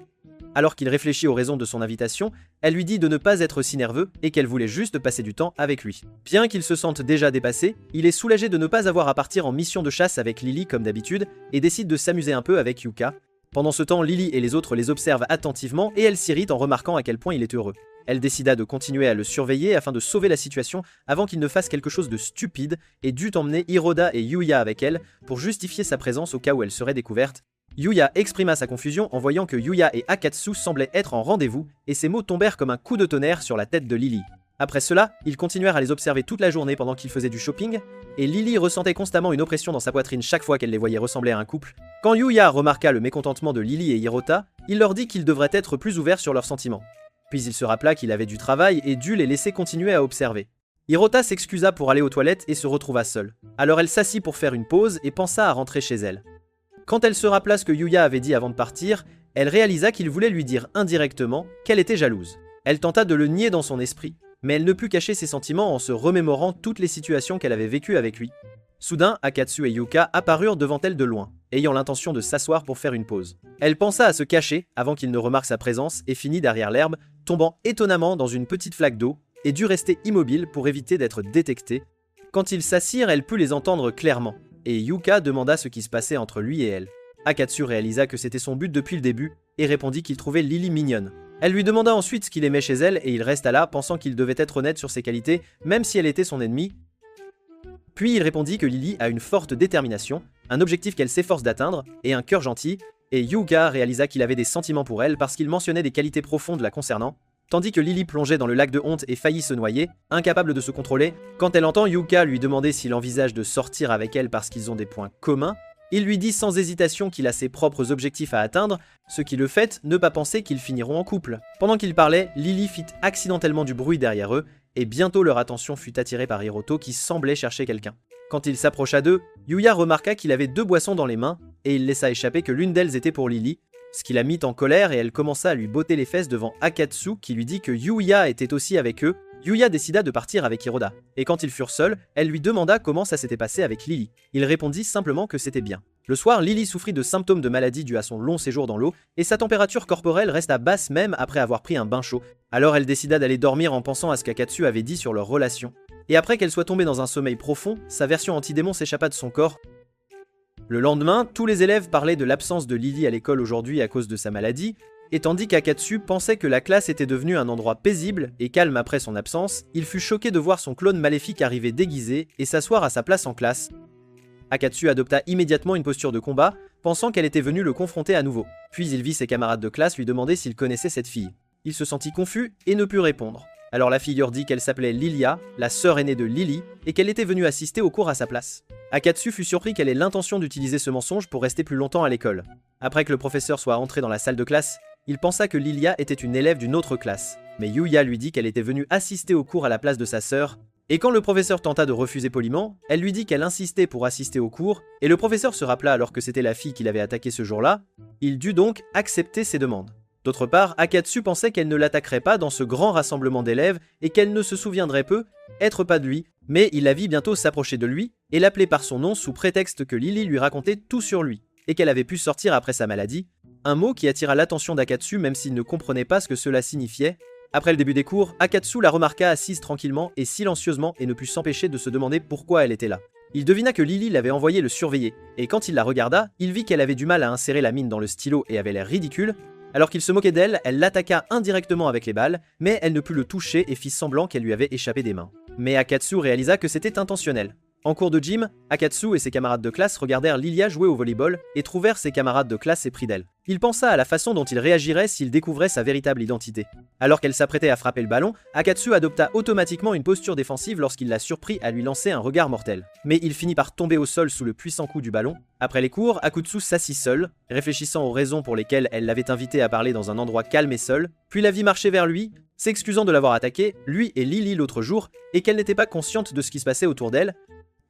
[SPEAKER 1] Alors qu'il réfléchit aux raisons de son invitation, elle lui dit de ne pas être si nerveux et qu'elle voulait juste passer du temps avec lui. Bien qu'il se sente déjà dépassé, il est soulagé de ne pas avoir à partir en mission de chasse avec Lily comme d'habitude et décide de s'amuser un peu avec Yuka. Pendant ce temps, Lily et les autres les observent attentivement et elle s'irrite en remarquant à quel point il est heureux. Elle décida de continuer à le surveiller afin de sauver la situation avant qu'il ne fasse quelque chose de stupide et dut emmener Hiroda et Yuya avec elle pour justifier sa présence au cas où elle serait découverte. Yuya exprima sa confusion en voyant que Yuya et Akatsu semblaient être en rendez-vous, et ces mots tombèrent comme un coup de tonnerre sur la tête de Lily. Après cela, ils continuèrent à les observer toute la journée pendant qu'ils faisaient du shopping, et Lily ressentait constamment une oppression dans sa poitrine chaque fois qu'elle les voyait ressembler à un couple. Quand Yuya remarqua le mécontentement de Lily et Hirota, il leur dit qu'ils devraient être plus ouverts sur leurs sentiments. Puis il se rappela qu'il avait du travail et dut les laisser continuer à observer. Hirota s'excusa pour aller aux toilettes et se retrouva seule. Alors elle s'assit pour faire une pause et pensa à rentrer chez elle. Quand elle se rappela ce que Yuya avait dit avant de partir, elle réalisa qu'il voulait lui dire indirectement qu'elle était jalouse. Elle tenta de le nier dans son esprit, mais elle ne put cacher ses sentiments en se remémorant toutes les situations qu'elle avait vécues avec lui. Soudain, Akatsu et Yuka apparurent devant elle de loin, ayant l'intention de s'asseoir pour faire une pause. Elle pensa à se cacher avant qu'il ne remarque sa présence et finit derrière l'herbe, tombant étonnamment dans une petite flaque d'eau, et dut rester immobile pour éviter d'être détectée. Quand ils s'assirent, elle put les entendre clairement, et Yuka demanda ce qui se passait entre lui et elle. Akatsu réalisa que c'était son but depuis le début, et répondit qu'il trouvait Lily mignonne. Elle lui demanda ensuite ce qu'il aimait chez elle, et il resta là, pensant qu'il devait être honnête sur ses qualités, même si elle était son ennemie. Puis il répondit que Lily a une forte détermination, un objectif qu'elle s'efforce d'atteindre, et un cœur gentil, et Yuka réalisa qu'il avait des sentiments pour elle parce qu'il mentionnait des qualités profondes la concernant, tandis que Lily plongeait dans le lac de honte et faillit se noyer, incapable de se contrôler. Quand elle entend Yuka lui demander s'il envisage de sortir avec elle parce qu'ils ont des points communs, il lui dit sans hésitation qu'il a ses propres objectifs à atteindre, ce qui le fait ne pas penser qu'ils finiront en couple. Pendant qu'ils parlaient, Lily fit accidentellement du bruit derrière eux, et bientôt leur attention fut attirée par Hiroto qui semblait chercher quelqu'un. Quand il s'approcha d'eux, Yuya remarqua qu'il avait 2 boissons dans les mains, et il laissa échapper que l'une d'elles était pour Lily, ce qui la mit en colère et elle commença à lui botter les fesses devant Akatsu qui lui dit que Yuya était aussi avec eux. Yuya décida de partir avec Hiroda, et quand ils furent seuls, elle lui demanda comment ça s'était passé avec Lily. Il répondit simplement que c'était bien. Le soir, Lily souffrit de symptômes de maladie dus à son long séjour dans l'eau, et sa température corporelle resta basse même après avoir pris un bain chaud. Alors elle décida d'aller dormir en pensant à ce qu'Akatsu avait dit sur leur relation. et après qu'elle soit tombée dans un sommeil profond, sa version anti-démon s'échappa de son corps. Le lendemain, tous les élèves parlaient de l'absence de Lily à l'école aujourd'hui à cause de sa maladie, et tandis qu'Akatsu pensait que la classe était devenue un endroit paisible et calme après son absence, il fut choqué de voir son clone maléfique arriver déguisé et s'asseoir à sa place en classe. Akatsu adopta immédiatement une posture de combat, pensant qu'elle était venue le confronter à nouveau. Puis il vit ses camarades de classe lui demander s'il connaissait cette fille. Il se sentit confus et ne put répondre. Alors la fille leur dit qu'elle s'appelait Lilia, la sœur aînée de Lily, et qu'elle était venue assister au cours à sa place. Akatsu fut surpris qu'elle ait l'intention d'utiliser ce mensonge pour rester plus longtemps à l'école. Après que le professeur soit entré dans la salle de classe, il pensa que Lilia était une élève d'une autre classe. Mais Yuya lui dit qu'elle était venue assister au cours à la place de sa sœur, et quand le professeur tenta de refuser poliment, elle lui dit qu'elle insistait pour assister au cours, et le professeur se rappela alors que c'était la fille qui l'avait attaqué ce jour-là, il dut donc accepter ses demandes. D'autre part, Akatsu pensait qu'elle ne l'attaquerait pas dans ce grand rassemblement d'élèves et qu'elle ne se souviendrait peu être pas de lui, mais il la vit bientôt s'approcher de lui et l'appeler par son nom sous prétexte que Lily lui racontait tout sur lui, et qu'elle avait pu sortir après sa maladie, un mot qui attira l'attention d'Akatsu même s'il ne comprenait pas ce que cela signifiait. Après le début des cours, Akatsu la remarqua assise tranquillement et silencieusement et ne put s'empêcher de se demander pourquoi elle était là. Il devina que Lily l'avait envoyé le surveiller, et quand il la regarda, il vit qu'elle avait du mal à insérer la mine dans le stylo et avait l'air ridicule. Alors qu'il se moquait d'elle, elle l'attaqua indirectement avec les balles, mais elle ne put le toucher et fit semblant qu'elle lui avait échappé des mains. Mais Akatsu réalisa que c'était intentionnel. En cours de gym, Akatsu et ses camarades de classe regardèrent Lilia jouer au volleyball et trouvèrent ses camarades de classe épris d'elle. Il pensa à la façon dont il réagirait s'il découvrait sa véritable identité. Alors qu'elle s'apprêtait à frapper le ballon, Akatsu adopta automatiquement une posture défensive lorsqu'il la surprit à lui lancer un regard mortel. Mais il finit par tomber au sol sous le puissant coup du ballon. Après les cours, Akutsu s'assit seule, réfléchissant aux raisons pour lesquelles elle l'avait invité à parler dans un endroit calme et seul, puis la vit marcher vers lui, s'excusant de l'avoir attaqué, lui et Lily l'autre jour, et qu'elle n'était pas consciente de ce qui se passait autour d'elle.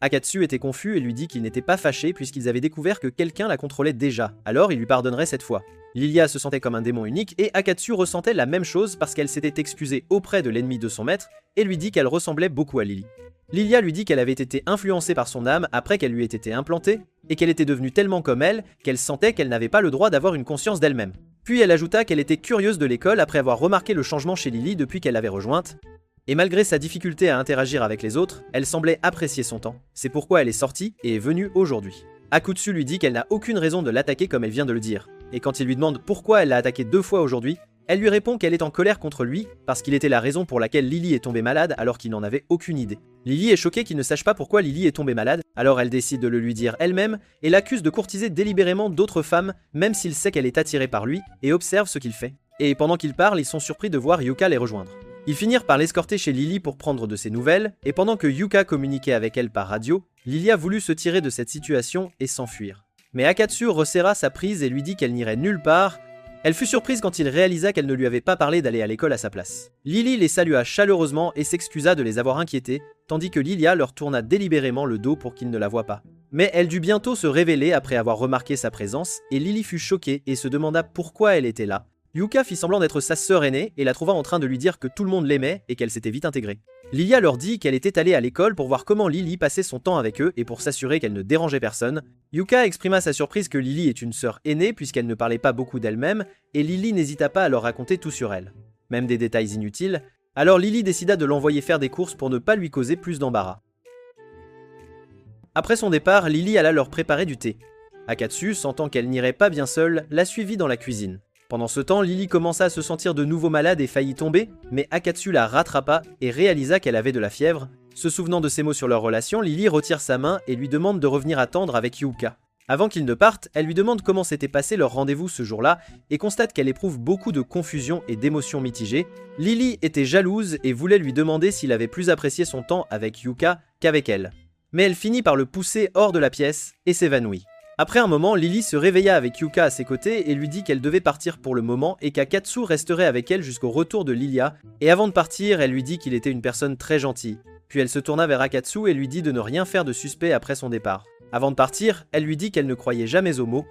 [SPEAKER 1] Akatsu était confus et lui dit qu'il n'était pas fâché puisqu'ils avaient découvert que quelqu'un la contrôlait déjà, alors il lui pardonnerait cette fois. Lilia se sentait comme un démon unique et Akatsu ressentait la même chose parce qu'elle s'était excusée auprès de l'ennemi de son maître et lui dit qu'elle ressemblait beaucoup à Lily. Lilia lui dit qu'elle avait été influencée par son âme après qu'elle lui ait été implantée et qu'elle était devenue tellement comme elle qu'elle sentait qu'elle n'avait pas le droit d'avoir une conscience d'elle-même. Puis elle ajouta qu'elle était curieuse de l'école après avoir remarqué le changement chez Lily depuis qu'elle l'avait rejointe. Et malgré sa difficulté à interagir avec les autres, elle semblait apprécier son temps. C'est pourquoi elle est sortie et est venue aujourd'hui. Akutsu lui dit qu'elle n'a aucune raison de l'attaquer comme elle vient de le dire. Et quand il lui demande pourquoi elle l'a attaqué 2 fois aujourd'hui, elle lui répond qu'elle est en colère contre lui parce qu'il était la raison pour laquelle Lily est tombée malade alors qu'il n'en avait aucune idée. Lily est choquée qu'il ne sache pas pourquoi Lily est tombée malade, alors elle décide de le lui dire elle-même et l'accuse de courtiser délibérément d'autres femmes même s'il sait qu'elle est attirée par lui et observe ce qu'il fait. Et pendant qu'ils parlent, ils sont surpris de voir Yuka les rejoindre. Ils finirent par l'escorter chez Lily pour prendre de ses nouvelles, et pendant que Yuka communiquait avec elle par radio, Lilia voulut se tirer de cette situation et s'enfuir. Mais Akatsu resserra sa prise et lui dit qu'elle n'irait nulle part. Elle fut surprise quand il réalisa qu'elle ne lui avait pas parlé d'aller à l'école à sa place. Lily les salua chaleureusement et s'excusa de les avoir inquiétés, tandis que Lilia leur tourna délibérément le dos pour qu'ils ne la voient pas. Mais elle dut bientôt se révéler après avoir remarqué sa présence, et Lily fut choquée et se demanda pourquoi elle était là. Yuka fit semblant d'être sa sœur aînée et la trouva en train de lui dire que tout le monde l'aimait et qu'elle s'était vite intégrée. Lilia leur dit qu'elle était allée à l'école pour voir comment Lily passait son temps avec eux et pour s'assurer qu'elle ne dérangeait personne. Yuka exprima sa surprise que Lily est une sœur aînée puisqu'elle ne parlait pas beaucoup d'elle-même et Lily n'hésita pas à leur raconter tout sur elle. Même des détails inutiles, alors Lily décida de l'envoyer faire des courses pour ne pas lui causer plus d'embarras. Après son départ, Lily alla leur préparer du thé. Akatsu, sentant qu'elle n'irait pas bien seule, la suivit dans la cuisine. Pendant ce temps, Lily commença à se sentir de nouveau malade et faillit tomber, mais Akatsu la rattrapa et réalisa qu'elle avait de la fièvre. Se souvenant de ses mots sur leur relation, Lily retire sa main et lui demande de revenir attendre avec Yuka. Avant qu'ils ne partent, elle lui demande comment s'était passé leur rendez-vous ce jour-là et constate qu'elle éprouve beaucoup de confusion et d'émotions mitigées. Lily était jalouse et voulait lui demander s'il avait plus apprécié son temps avec Yuka qu'avec elle. Mais elle finit par le pousser hors de la pièce et s'évanouit. Après un moment, Lily se réveilla avec Yuka à ses côtés et lui dit qu'elle devait partir pour le moment et qu'Akatsu resterait avec elle jusqu'au retour de Lilia, et avant de partir, elle lui dit qu'il était une personne très gentille. Puis elle se tourna vers Akatsu et lui dit de ne rien faire de suspect après son départ. Avant de partir, elle lui dit qu'elle ne croyait jamais aux mots.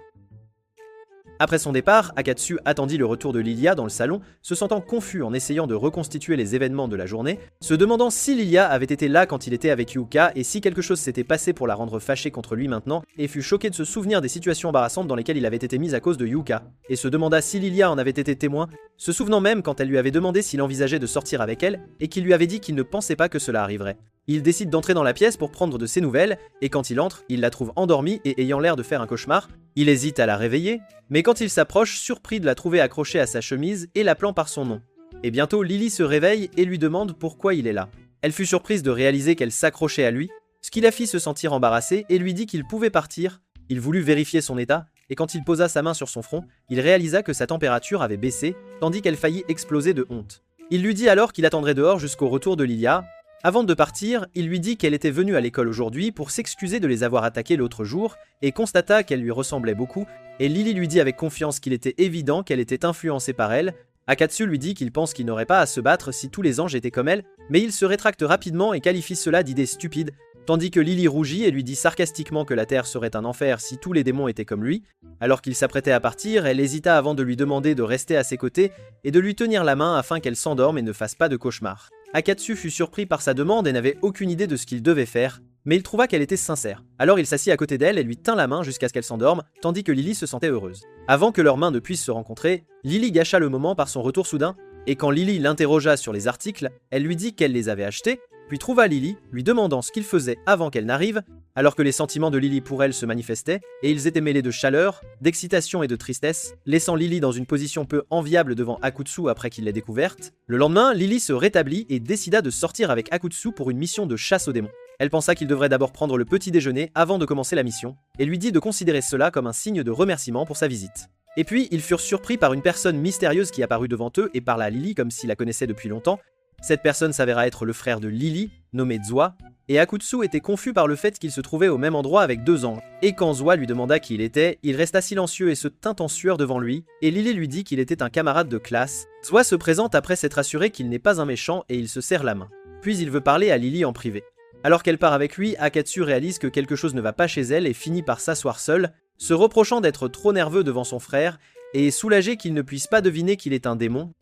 [SPEAKER 1] Après son départ, Akatsu attendit le retour de Lilia dans le salon, se sentant confus en essayant de reconstituer les événements de la journée, se demandant si Lilia avait été là quand il était avec Yuka et si quelque chose s'était passé pour la rendre fâchée contre lui maintenant, et fut choqué de se souvenir des situations embarrassantes dans lesquelles il avait été mis à cause de Yuka, et se demanda si Lilia en avait été témoin, se souvenant même quand elle lui avait demandé s'il envisageait de sortir avec elle, et qu'il lui avait dit qu'il ne pensait pas que cela arriverait. Il décide d'entrer dans la pièce pour prendre de ses nouvelles, et quand il entre, il la trouve endormie et ayant l'air de faire un cauchemar. Il hésite à la réveiller, mais quand il s'approche, surpris de la trouver accrochée à sa chemise et l'appelant par son nom. Et bientôt, Lily se réveille et lui demande pourquoi il est là. Elle fut surprise de réaliser qu'elle s'accrochait à lui, ce qui la fit se sentir embarrassée et lui dit qu'il pouvait partir. Il voulut vérifier son état, et quand il posa sa main sur son front, il réalisa que sa température avait baissé, tandis qu'elle faillit exploser de honte. Il lui dit alors qu'il attendrait dehors jusqu'au retour de Lilia. Avant de partir, il lui dit qu'elle était venue à l'école aujourd'hui pour s'excuser de les avoir attaqués l'autre jour, et constata qu'elle lui ressemblait beaucoup, et Lily lui dit avec confiance qu'il était évident qu'elle était influencée par elle. Akatsu lui dit qu'il pense qu'il n'aurait pas à se battre si tous les anges étaient comme elle, mais il se rétracte rapidement et qualifie cela d'idée stupide, tandis que Lily rougit et lui dit sarcastiquement que la Terre serait un enfer si tous les démons étaient comme lui. Alors qu'il s'apprêtait à partir, elle hésita avant de lui demander de rester à ses côtés et de lui tenir la main afin qu'elle s'endorme et ne fasse pas de cauchemar. Akatsu fut surpris par sa demande et n'avait aucune idée de ce qu'il devait faire, mais il trouva qu'elle était sincère. Alors il s'assit à côté d'elle et lui tint la main jusqu'à ce qu'elle s'endorme, tandis que Lily se sentait heureuse. Avant que leurs mains ne puissent se rencontrer, Lily gâcha le moment par son retour soudain, et quand Lily l'interrogea sur les articles, elle lui dit qu'elle les avait achetés, puis trouva Lily, lui demandant ce qu'il faisait avant qu'elle n'arrive, alors que les sentiments de Lily pour elle se manifestaient, et ils étaient mêlés de chaleur, d'excitation et de tristesse, laissant Lily dans une position peu enviable devant Akutsu après qu'il l'ait découverte. Le lendemain, Lily se rétablit et décida de sortir avec Akutsu pour une mission de chasse aux démons. Elle pensa qu'il devrait d'abord prendre le petit déjeuner avant de commencer la mission, et lui dit de considérer cela comme un signe de remerciement pour sa visite. Et puis, ils furent surpris par une personne mystérieuse qui apparut devant eux et parla à Lily comme s'il la connaissait depuis longtemps. Cette personne s'avéra être le frère de Lily, nommé Zwa, et Akutsu était confus par le fait qu'il se trouvait au même endroit avec deux anges. Et quand Zwa lui demanda qui il était, il resta silencieux et se tint en sueur devant lui, et Lily lui dit qu'il était un camarade de classe. Zwa se présente après s'être assuré qu'il n'est pas un méchant et il se serre la main. Puis il veut parler à Lily en privé. Alors qu'elle part avec lui, Akatsu réalise que quelque chose ne va pas chez elle et finit par s'asseoir seule, se reprochant d'être trop nerveux devant son frère, et est soulagé qu'il ne puisse pas deviner qu'il est un démon.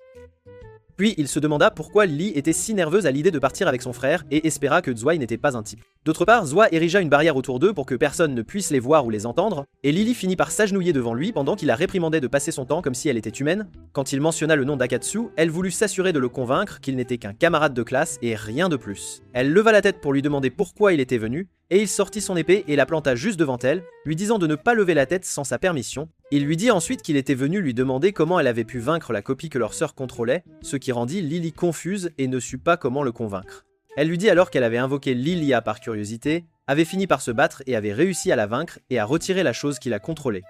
[SPEAKER 1] Puis il se demanda pourquoi Lily était si nerveuse à l'idée de partir avec son frère et espéra que Zwa n'était pas un type. D'autre part, Zwa érigea une barrière autour d'eux pour que personne ne puisse les voir ou les entendre, et Lily finit par s'agenouiller devant lui pendant qu'il la réprimandait de passer son temps comme si elle était humaine. Quand il mentionna le nom d'Akatsu, elle voulut s'assurer de le convaincre qu'il n'était qu'un camarade de classe et rien de plus. Elle leva la tête pour lui demander pourquoi il était venu, et il sortit son épée et la planta juste devant elle, lui disant de ne pas lever la tête sans sa permission. Il lui dit ensuite qu'il était venu lui demander comment elle avait pu vaincre la copie que leur sœur contrôlait, ce qui rendit Lily confuse et ne sut pas comment le convaincre. Elle lui dit alors qu'elle avait invoqué Lilia par curiosité, avait fini par se battre et avait réussi à la vaincre et à retirer la chose qui la contrôlait.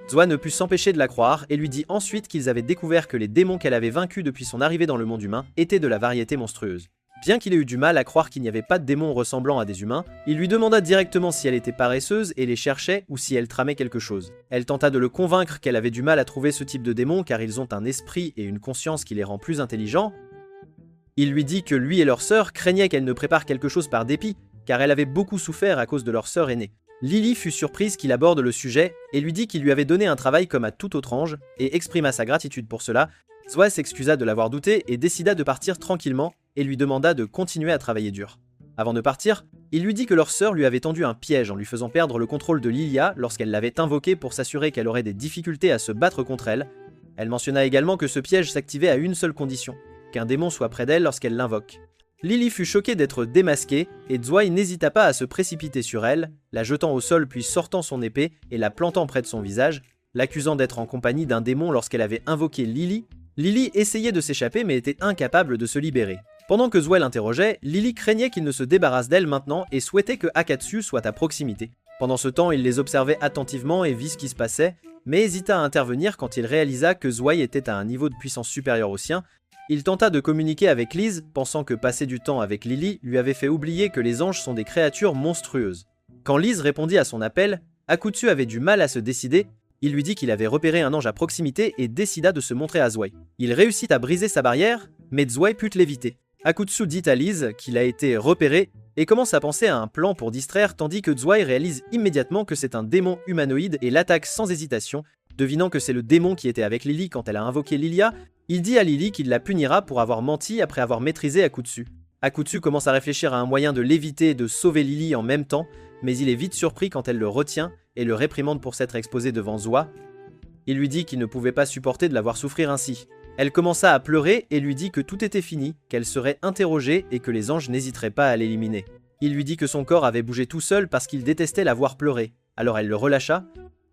[SPEAKER 1] Zwa ne put s'empêcher de la croire et lui dit ensuite qu'ils avaient découvert que les démons qu'elle avait vaincus depuis son arrivée dans le monde humain étaient de la variété monstrueuse. Bien qu'il ait eu du mal à croire qu'il n'y avait pas de démons ressemblant à des humains, il lui demanda directement si elle était paresseuse et les cherchait ou si elle tramait quelque chose. Elle tenta de le convaincre qu'elle avait du mal à trouver ce type de démons car ils ont un esprit et une conscience qui les rend plus intelligents. Il lui dit que lui et leur sœur craignaient qu'elle ne prépare quelque chose par dépit, car elle avait beaucoup souffert à cause de leur sœur aînée. Lily fut surprise qu'il aborde le sujet et lui dit qu'il lui avait donné un travail comme à tout autre ange et exprima sa gratitude pour cela. Zwa s'excusa de l'avoir douté et décida de partir tranquillement et lui demanda de continuer à travailler dur. Avant de partir, il lui dit que leur sœur lui avait tendu un piège en lui faisant perdre le contrôle de Lilia lorsqu'elle l'avait invoqué pour s'assurer qu'elle aurait des difficultés à se battre contre elle. Elle mentionna également que ce piège s'activait à une seule condition, qu'un démon soit près d'elle lorsqu'elle l'invoque. Lily fut choquée d'être démasquée et Zwa n'hésita pas à se précipiter sur elle, la jetant au sol puis sortant son épée et la plantant près de son visage, l'accusant d'être en compagnie d'un démon lorsqu'elle avait invoqué Lily. Lily essayait de s'échapper mais était incapable de se libérer. Pendant que Zwa l'interrogeait, Lily craignait qu'il ne se débarrasse d'elle maintenant et souhaitait que Akatsu soit à proximité. Pendant ce temps, il les observait attentivement et vit ce qui se passait, mais hésita à intervenir quand il réalisa que Zwa était à un niveau de puissance supérieur au sien. Il tenta de communiquer avec Liz, pensant que passer du temps avec Lily lui avait fait oublier que les anges sont des créatures monstrueuses. Quand Liz répondit à son appel, Akutsu avait du mal à se décider. Il lui dit qu'il avait repéré un ange à proximité et décida de se montrer à Zwa. Il réussit à briser sa barrière, mais Zwa put l'éviter. Akutsu dit à Liz qu'il a été repéré et commence à penser à un plan pour distraire tandis que Zwa réalise immédiatement que c'est un démon humanoïde et l'attaque sans hésitation. Devinant que c'est le démon qui était avec Lily quand elle a invoqué Lilia, il dit à Lily qu'il la punira pour avoir menti après avoir maîtrisé Akutsu. Akutsu commence à réfléchir à un moyen de l'éviter et de sauver Lily en même temps, mais il est vite surpris quand elle le retient et le réprimande pour s'être exposé devant Zwa. Il lui dit qu'il ne pouvait pas supporter de la voir souffrir ainsi. Elle commença à pleurer et lui dit que tout était fini, qu'elle serait interrogée et que les anges n'hésiteraient pas à l'éliminer. Il lui dit que son corps avait bougé tout seul parce qu'il détestait la voir pleurer, alors elle le relâcha.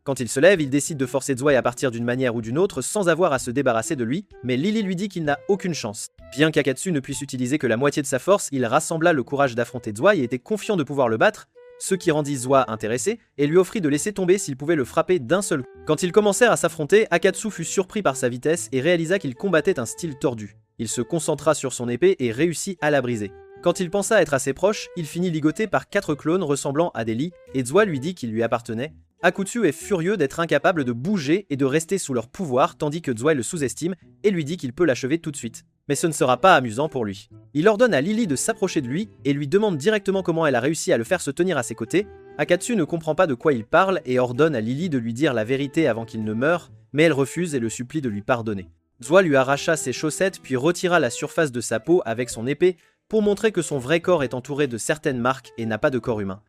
[SPEAKER 1] Quand il se lève, il décide de forcer Zwei à partir d'une manière ou d'une autre sans avoir à se débarrasser de lui, mais Lily lui dit qu'il n'a aucune chance. Bien qu'Akatsu ne puisse utiliser que la moitié de sa force, il rassembla le courage d'affronter Zwei et était confiant de pouvoir le battre, ce qui rendit Zwei intéressé et lui offrit de laisser tomber s'il pouvait le frapper d'un seul coup. Quand ils commencèrent à s'affronter, Akatsu fut surpris par sa vitesse et réalisa qu'il combattait un style tordu. Il se concentra sur son épée et réussit à la briser. Quand il pensa être assez proche, il finit ligoté par 4 clones ressemblant à des lits, et Zwei lui dit qu'il lui appartenait. Akutsu est furieux d'être incapable de bouger et de rester sous leur pouvoir tandis que Zwei le sous-estime et lui dit qu'il peut l'achever tout de suite. Mais ce ne sera pas amusant pour lui. Il ordonne à Lily de s'approcher de lui et lui demande directement comment elle a réussi à le faire se tenir à ses côtés. Akatsu ne comprend pas de quoi il parle et ordonne à Lily de lui dire la vérité avant qu'il ne meure, mais elle refuse et le supplie de lui pardonner. Zwei lui arracha ses chaussettes puis retira la surface de sa peau avec son épée pour montrer que son vrai corps est entouré de certaines marques et n'a pas de corps humain.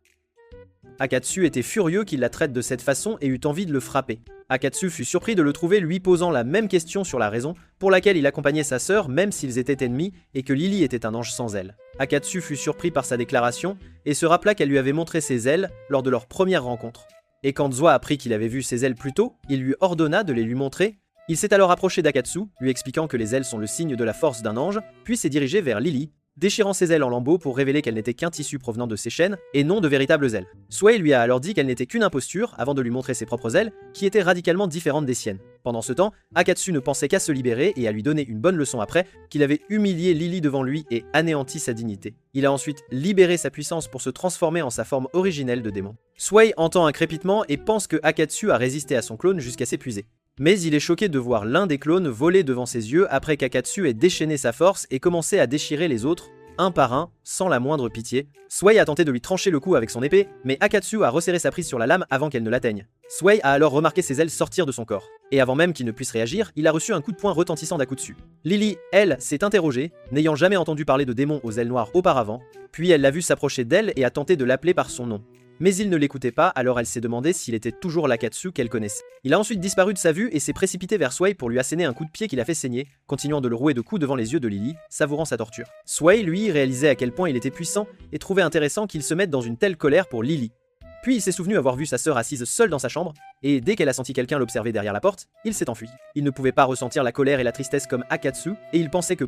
[SPEAKER 1] Akatsu était furieux qu'il la traite de cette façon et eut envie de le frapper. Akatsu fut surpris de le trouver lui posant la même question sur la raison pour laquelle il accompagnait sa sœur même s'ils étaient ennemis et que Lily était un ange sans ailes. Akatsu fut surpris par sa déclaration et se rappela qu'elle lui avait montré ses ailes lors de leur première rencontre. Et quand Zwei apprit qu'il avait vu ses ailes plus tôt, il lui ordonna de les lui montrer. Il s'est alors approché d'Akatsu, lui expliquant que les ailes sont le signe de la force d'un ange, puis s'est dirigé vers Lily, déchirant ses ailes en lambeaux pour révéler qu'elle n'était qu'un tissu provenant de ses chaînes et non de véritables ailes. Zwei lui a alors dit qu'elle n'était qu'une imposture avant de lui montrer ses propres ailes, qui étaient radicalement différentes des siennes. Pendant ce temps, Akatsu ne pensait qu'à se libérer et à lui donner une bonne leçon après qu'il avait humilié Lily devant lui et anéanti sa dignité. Il a ensuite libéré sa puissance pour se transformer en sa forme originelle de démon. Zwei entend un crépitement et pense que Akatsu a résisté à son clone jusqu'à s'épuiser. Mais il est choqué de voir l'un des clones voler devant ses yeux après qu'Akatsu ait déchaîné sa force et commencé à déchirer les autres, un par un, sans la moindre pitié. Zwei a tenté de lui trancher le cou avec son épée, mais Akatsu a resserré sa prise sur la lame avant qu'elle ne l'atteigne. Zwei a alors remarqué ses ailes sortir de son corps. Et avant même qu'il ne puisse réagir, il a reçu un coup de poing retentissant d'Akutsu. Lily, elle, s'est interrogée, n'ayant jamais entendu parler de démons aux ailes noires auparavant, puis elle l'a vu s'approcher d'elle et a tenté de l'appeler par son nom. Mais il ne l'écoutait pas, alors elle s'est demandé s'il était toujours l'Akatsu qu'elle connaissait. Il a ensuite disparu de sa vue et s'est précipité vers Zwei pour lui asséner un coup de pied qui l'a fait saigner, continuant de le rouer de coups devant les yeux de Lily, savourant sa torture. Zwei, lui, réalisait à quel point il était puissant et trouvait intéressant qu'il se mette dans une telle colère pour Lily. Puis il s'est souvenu avoir vu sa sœur assise seule dans sa chambre, et dès qu'elle a senti quelqu'un l'observer derrière la porte, il s'est enfui. Il ne pouvait pas ressentir la colère et la tristesse comme Akatsu, et il pensait que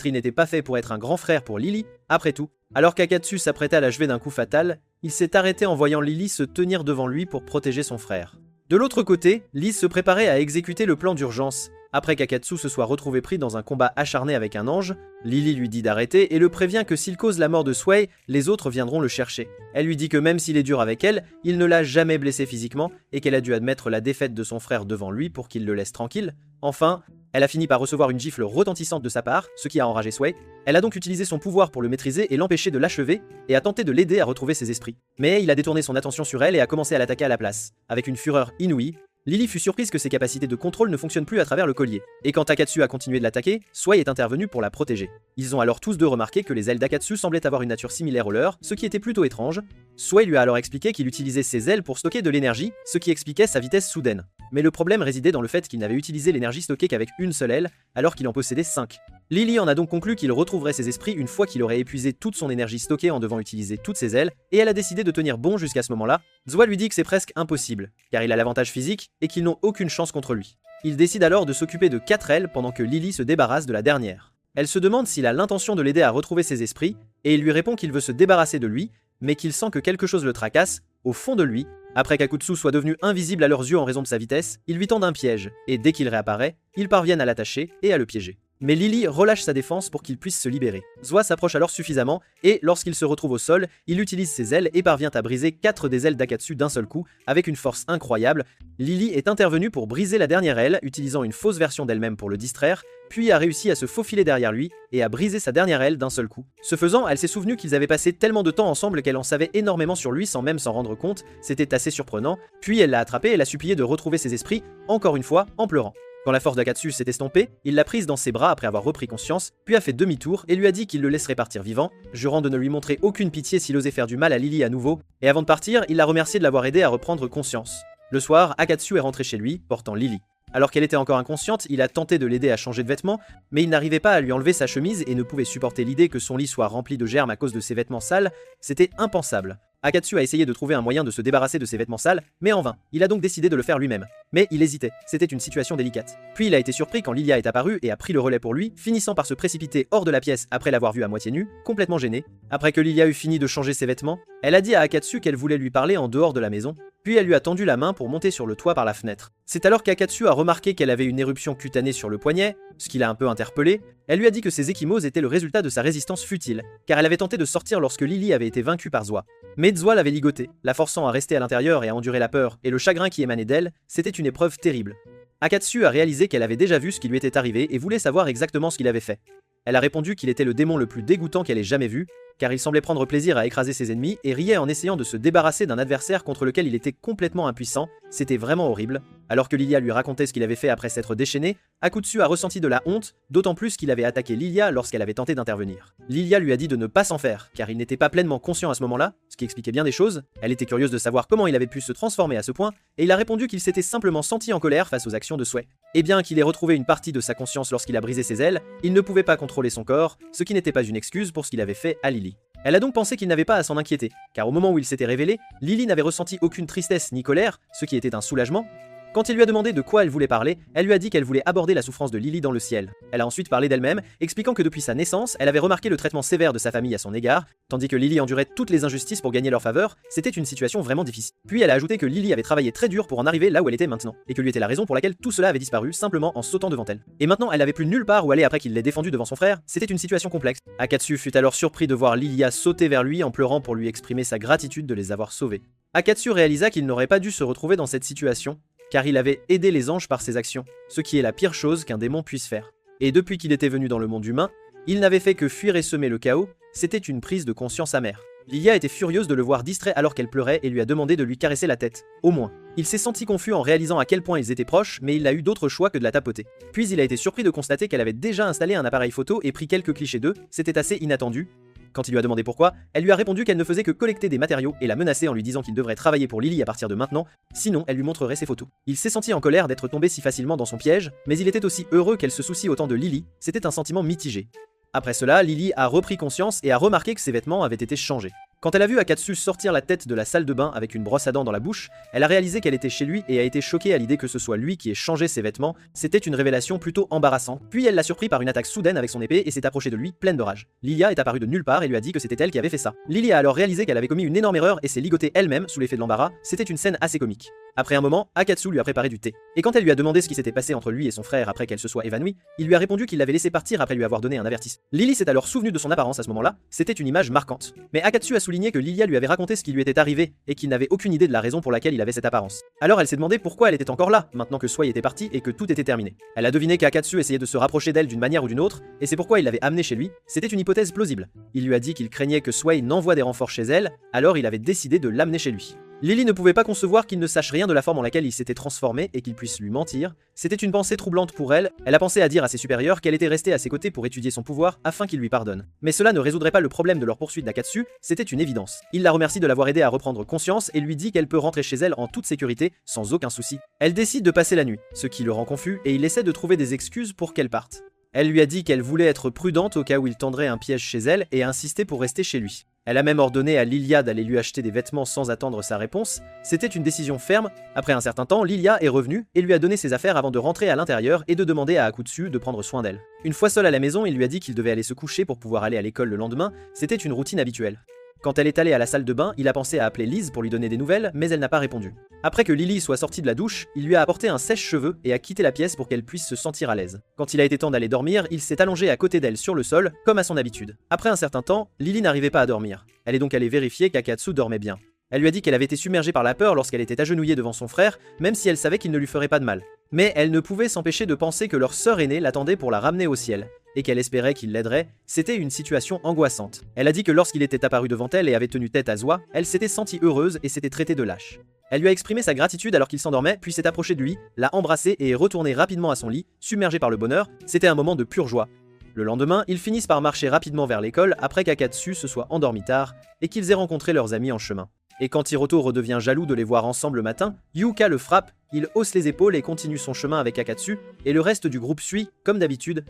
[SPEAKER 1] il n'était pas fait pour être un grand frère pour Lily, après tout. Alors qu'Akatsu s'apprêtait à l'achever d'un coup fatal, il s'est arrêté en voyant Lily se tenir devant lui pour protéger son frère. De l'autre côté, Liz se préparait à exécuter le plan d'urgence. Après qu'Akatsu se soit retrouvé pris dans un combat acharné avec un ange, Lily lui dit d'arrêter et le prévient que s'il cause la mort de Zwei, les autres viendront le chercher. Elle lui dit que même s'il est dur avec elle, il ne l'a jamais blessé physiquement et qu'elle a dû admettre la défaite de son frère devant lui pour qu'il le laisse tranquille. Enfin, elle a fini par recevoir une gifle retentissante de sa part, ce qui a enragé Zwei. Elle a donc utilisé son pouvoir pour le maîtriser et l'empêcher de l'achever, et a tenté de l'aider à retrouver ses esprits. Mais il a détourné son attention sur elle et a commencé à l'attaquer à la place. Avec une fureur inouïe, Lily fut surprise que ses capacités de contrôle ne fonctionnent plus à travers le collier. Et quand Akatsu a continué de l'attaquer, Zwei est intervenu pour la protéger. Ils ont alors tous deux remarqué que les ailes d'Akatsu semblaient avoir une nature similaire aux leurs, ce qui était plutôt étrange. Zwei lui a alors expliqué qu'il utilisait ses ailes pour stocker de l'énergie, ce qui expliquait sa vitesse soudaine. Mais le problème résidait dans le fait qu'il n'avait utilisé l'énergie stockée qu'avec une seule aile, alors qu'il en possédait 5. Lily en a donc conclu qu'il retrouverait ses esprits une fois qu'il aurait épuisé toute son énergie stockée en devant utiliser toutes ses ailes, et elle a décidé de tenir bon jusqu'à ce moment-là. Zwei lui dit que c'est presque impossible, car il a l'avantage physique et qu'ils n'ont aucune chance contre lui. Il décide alors de s'occuper de 4 ailes pendant que Lily se débarrasse de la dernière. Elle se demande s'il a l'intention de l'aider à retrouver ses esprits, et il lui répond qu'il veut se débarrasser de lui, mais qu'il sent que quelque chose le tracasse, au fond de lui. Après qu'Akutsu soit devenu invisible à leurs yeux en raison de sa vitesse, il lui tend un piège, et dès qu'il réapparaît, ils parviennent à l'attacher et à le piéger. Mais Lily relâche sa défense pour qu'il puisse se libérer. Zwei s'approche alors suffisamment, et lorsqu'il se retrouve au sol, il utilise ses ailes et parvient à briser 4 des ailes d'Akatsu d'un seul coup, avec une force incroyable. Lily est intervenue pour briser la dernière aile, utilisant une fausse version d'elle-même pour le distraire, puis a réussi à se faufiler derrière lui, et à briser sa dernière aile d'un seul coup. Ce faisant, elle s'est souvenue qu'ils avaient passé tellement de temps ensemble qu'elle en savait énormément sur lui sans même s'en rendre compte, c'était assez surprenant, puis elle l'a attrapé et l'a supplié de retrouver ses esprits, encore une fois, en pleurant. Quand la force d'Akatsu s'est estompée, il l'a prise dans ses bras après avoir repris conscience, puis a fait demi-tour et lui a dit qu'il le laisserait partir vivant, jurant de ne lui montrer aucune pitié s'il osait faire du mal à Lily à nouveau, et avant de partir, il l'a remercié de l'avoir aidé à reprendre conscience. Le soir, Akatsu est rentré chez lui, portant Lily. Alors qu'elle était encore inconsciente, il a tenté de l'aider à changer de vêtements, mais il n'arrivait pas à lui enlever sa chemise et ne pouvait supporter l'idée que son lit soit rempli de germes à cause de ses vêtements sales, c'était impensable. Akatsu a essayé de trouver un moyen de se débarrasser de ses vêtements sales, mais en vain. Il a donc décidé de le faire lui-même. Mais il hésitait, c'était une situation délicate. Puis il a été surpris quand Lilia est apparue et a pris le relais pour lui, finissant par se précipiter hors de la pièce après l'avoir vu à moitié nu, complètement gêné. Après que Lilia eut fini de changer ses vêtements, elle a dit à Akatsu qu'elle voulait lui parler en dehors de la maison, puis elle lui a tendu la main pour monter sur le toit par la fenêtre. C'est alors qu'Akatsu a remarqué qu'elle avait une éruption cutanée sur le poignet, ce qui l'a un peu interpellé. Elle lui a dit que ces ecchymoses étaient le résultat de sa résistance futile, car elle avait tenté de sortir lorsque Lily avait été vaincue par Zoa. Mais Zoa l'avait ligotée, la forçant à rester à l'intérieur et à endurer la peur et le chagrin qui émanait d'elle, c'était une épreuve terrible. Akatsu a réalisé qu'elle avait déjà vu ce qui lui était arrivé et voulait savoir exactement ce qu'il avait fait. Elle a répondu qu'il était le démon le plus dégoûtant qu'elle ait jamais vu, car il semblait prendre plaisir à écraser ses ennemis et riait en essayant de se débarrasser d'un adversaire contre lequel il était complètement impuissant, c'était vraiment horrible. Alors que Lilia lui racontait ce qu'il avait fait après s'être déchaîné, Akutsu a ressenti de la honte, d'autant plus qu'il avait attaqué Lilia lorsqu'elle avait tenté d'intervenir. Lilia lui a dit de ne pas s'en faire, car il n'était pas pleinement conscient à ce moment-là, ce qui expliquait bien des choses. Elle était curieuse de savoir comment il avait pu se transformer à ce point, et il a répondu qu'il s'était simplement senti en colère face aux actions de Sway. Et bien qu'il ait retrouvé une partie de sa conscience lorsqu'il a brisé ses ailes, il ne pouvait pas contrôler son corps, ce qui n'était pas une excuse pour ce qu'il avait fait à Lily. Elle a donc pensé qu'il n'avait pas à s'en inquiéter, car au moment où il s'était révélé, Lily n'avait ressenti aucune tristesse ni colère, ce qui était un soulagement. Quand il lui a demandé de quoi elle voulait parler, elle lui a dit qu'elle voulait aborder la souffrance de Lily dans le ciel. Elle a ensuite parlé d'elle-même, expliquant que depuis sa naissance, elle avait remarqué le traitement sévère de sa famille à son égard, tandis que Lily endurait toutes les injustices pour gagner leur faveur, c'était une situation vraiment difficile. Puis elle a ajouté que Lily avait travaillé très dur pour en arriver là où elle était maintenant, et que lui était la raison pour laquelle tout cela avait disparu simplement en sautant devant elle. Et maintenant elle n'avait plus nulle part où aller après qu'il l'ait défendue devant son frère, c'était une situation complexe. Akatsu fut alors surpris de voir Lilia sauter vers lui en pleurant pour lui exprimer sa gratitude de les avoir sauvés. Akatsu réalisa qu'il n'aurait pas dû se retrouver dans cette situation, car il avait aidé les anges par ses actions, ce qui est la pire chose qu'un démon puisse faire. Et depuis qu'il était venu dans le monde humain, il n'avait fait que fuir et semer le chaos, c'était une prise de conscience amère. Lilia était furieuse de le voir distrait alors qu'elle pleurait et lui a demandé de lui caresser la tête, au moins. Il s'est senti confus en réalisant à quel point ils étaient proches, mais il n'a eu d'autre choix que de la tapoter. Puis il a été surpris de constater qu'elle avait déjà installé un appareil photo et pris quelques clichés d'eux, c'était assez inattendu. Quand il lui a demandé pourquoi, elle lui a répondu qu'elle ne faisait que collecter des matériaux et l'a menacé en lui disant qu'il devrait travailler pour Lily à partir de maintenant, sinon elle lui montrerait ses photos. Il s'est senti en colère d'être tombé si facilement dans son piège, mais il était aussi heureux qu'elle se soucie autant de Lily, c'était un sentiment mitigé. Après cela, Lily a repris conscience et a remarqué que ses vêtements avaient été changés. Quand elle a vu Akatsu sortir la tête de la salle de bain avec une brosse à dents dans la bouche, elle a réalisé qu'elle était chez lui et a été choquée à l'idée que ce soit lui qui ait changé ses vêtements, c'était une révélation plutôt embarrassante. Puis elle l'a surpris par une attaque soudaine avec son épée et s'est approchée de lui pleine de rage. Lilia est apparue de nulle part et lui a dit que c'était elle qui avait fait ça. Lily a alors réalisé qu'elle avait commis une énorme erreur et s'est ligotée elle-même sous l'effet de l'embarras, c'était une scène assez comique. Après un moment, Akatsu lui a préparé du thé. Et quand elle lui a demandé ce qui s'était passé entre lui et son frère après qu'elle se soit évanouie, il lui a répondu qu'il l'avait laissé partir après lui avoir donné un avertissement. Lily s'est alors souvenue de son apparence à ce moment-là, c'était une image marquante. Mais Akatsu a souligné que Lilia lui avait raconté ce qui lui était arrivé et qu'il n'avait aucune idée de la raison pour laquelle il avait cette apparence. Alors elle s'est demandé pourquoi elle était encore là, maintenant que Sway était parti et que tout était terminé. Elle a deviné qu'Akatsu essayait de se rapprocher d'elle d'une manière ou d'une autre, et c'est pourquoi il l'avait amenée chez lui, c'était une hypothèse plausible. Il lui a dit qu'il craignait que Sway n'envoie des renforts chez elle, alors il avait décidé de l'amener chez lui. Lily ne pouvait pas concevoir qu'il ne sache rien de la forme en laquelle il s'était transformé et qu'il puisse lui mentir. C'était une pensée troublante pour elle, elle a pensé à dire à ses supérieurs qu'elle était restée à ses côtés pour étudier son pouvoir afin qu'il lui pardonne. Mais cela ne résoudrait pas le problème de leur poursuite d'Akatsu, c'était une évidence. Il la remercie de l'avoir aidée à reprendre conscience et lui dit qu'elle peut rentrer chez elle en toute sécurité, sans aucun souci. Elle décide de passer la nuit, ce qui le rend confus et il essaie de trouver des excuses pour qu'elle parte. Elle lui a dit qu'elle voulait être prudente au cas où il tendrait un piège chez elle et a insisté pour rester chez lui. Elle a même ordonné à Lilia d'aller lui acheter des vêtements sans attendre sa réponse, c'était une décision ferme. Après un certain temps, Lilia est revenue et lui a donné ses affaires avant de rentrer à l'intérieur et de demander à Akutsu de prendre soin d'elle. Une fois seul à la maison, il lui a dit qu'il devait aller se coucher pour pouvoir aller à l'école le lendemain, c'était une routine habituelle. Quand elle est allée à la salle de bain, il a pensé à appeler Liz pour lui donner des nouvelles, mais elle n'a pas répondu. Après que Lily soit sortie de la douche, il lui a apporté un sèche-cheveux et a quitté la pièce pour qu'elle puisse se sentir à l'aise. Quand il a été temps d'aller dormir, il s'est allongé à côté d'elle sur le sol, comme à son habitude. Après un certain temps, Lily n'arrivait pas à dormir. Elle est donc allée vérifier qu'Akatsu dormait bien. Elle lui a dit qu'elle avait été submergée par la peur lorsqu'elle était agenouillée devant son frère, même si elle savait qu'il ne lui ferait pas de mal. Mais elle ne pouvait s'empêcher de penser que leur sœur aînée l'attendait pour la ramener au ciel, et qu'elle espérait qu'il l'aiderait, c'était une situation angoissante. Elle a dit que lorsqu'il était apparu devant elle et avait tenu tête à Zoa, elle s'était sentie heureuse et s'était traitée de lâche. Elle lui a exprimé sa gratitude alors qu'il s'endormait, puis s'est approchée de lui, l'a embrassé et est retournée rapidement à son lit, submergée par le bonheur, c'était un moment de pure joie. Le lendemain, ils finissent par marcher rapidement vers l'école après qu'Akatsu se soit endormi tard et qu'ils aient rencontré leurs amis en chemin. Et quand Hiroto redevient jaloux de les voir ensemble le matin, Yuka le frappe, il hausse les épaules et continue son chemin avec Akatsu, et le reste du groupe suit, comme d'habitude.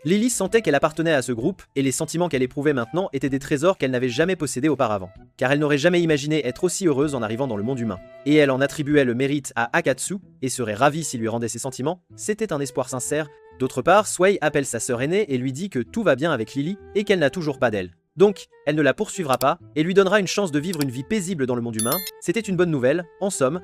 [SPEAKER 1] Lily sentait qu'elle appartenait à ce groupe, et les sentiments qu'elle éprouvait maintenant étaient des trésors qu'elle n'avait jamais possédés auparavant. Car elle n'aurait jamais imaginé être aussi heureuse en arrivant dans le monde humain. Et elle en attribuait le mérite à Akatsu, et serait ravie s'il lui rendait ses sentiments, c'était un espoir sincère. D'autre part, Sway appelle sa sœur aînée et lui dit que tout va bien avec Lily, et qu'elle n'a toujours pas d'elle. Donc, elle ne la poursuivra pas, et lui donnera une chance de vivre une vie paisible dans le monde humain. C'était une bonne nouvelle, en somme,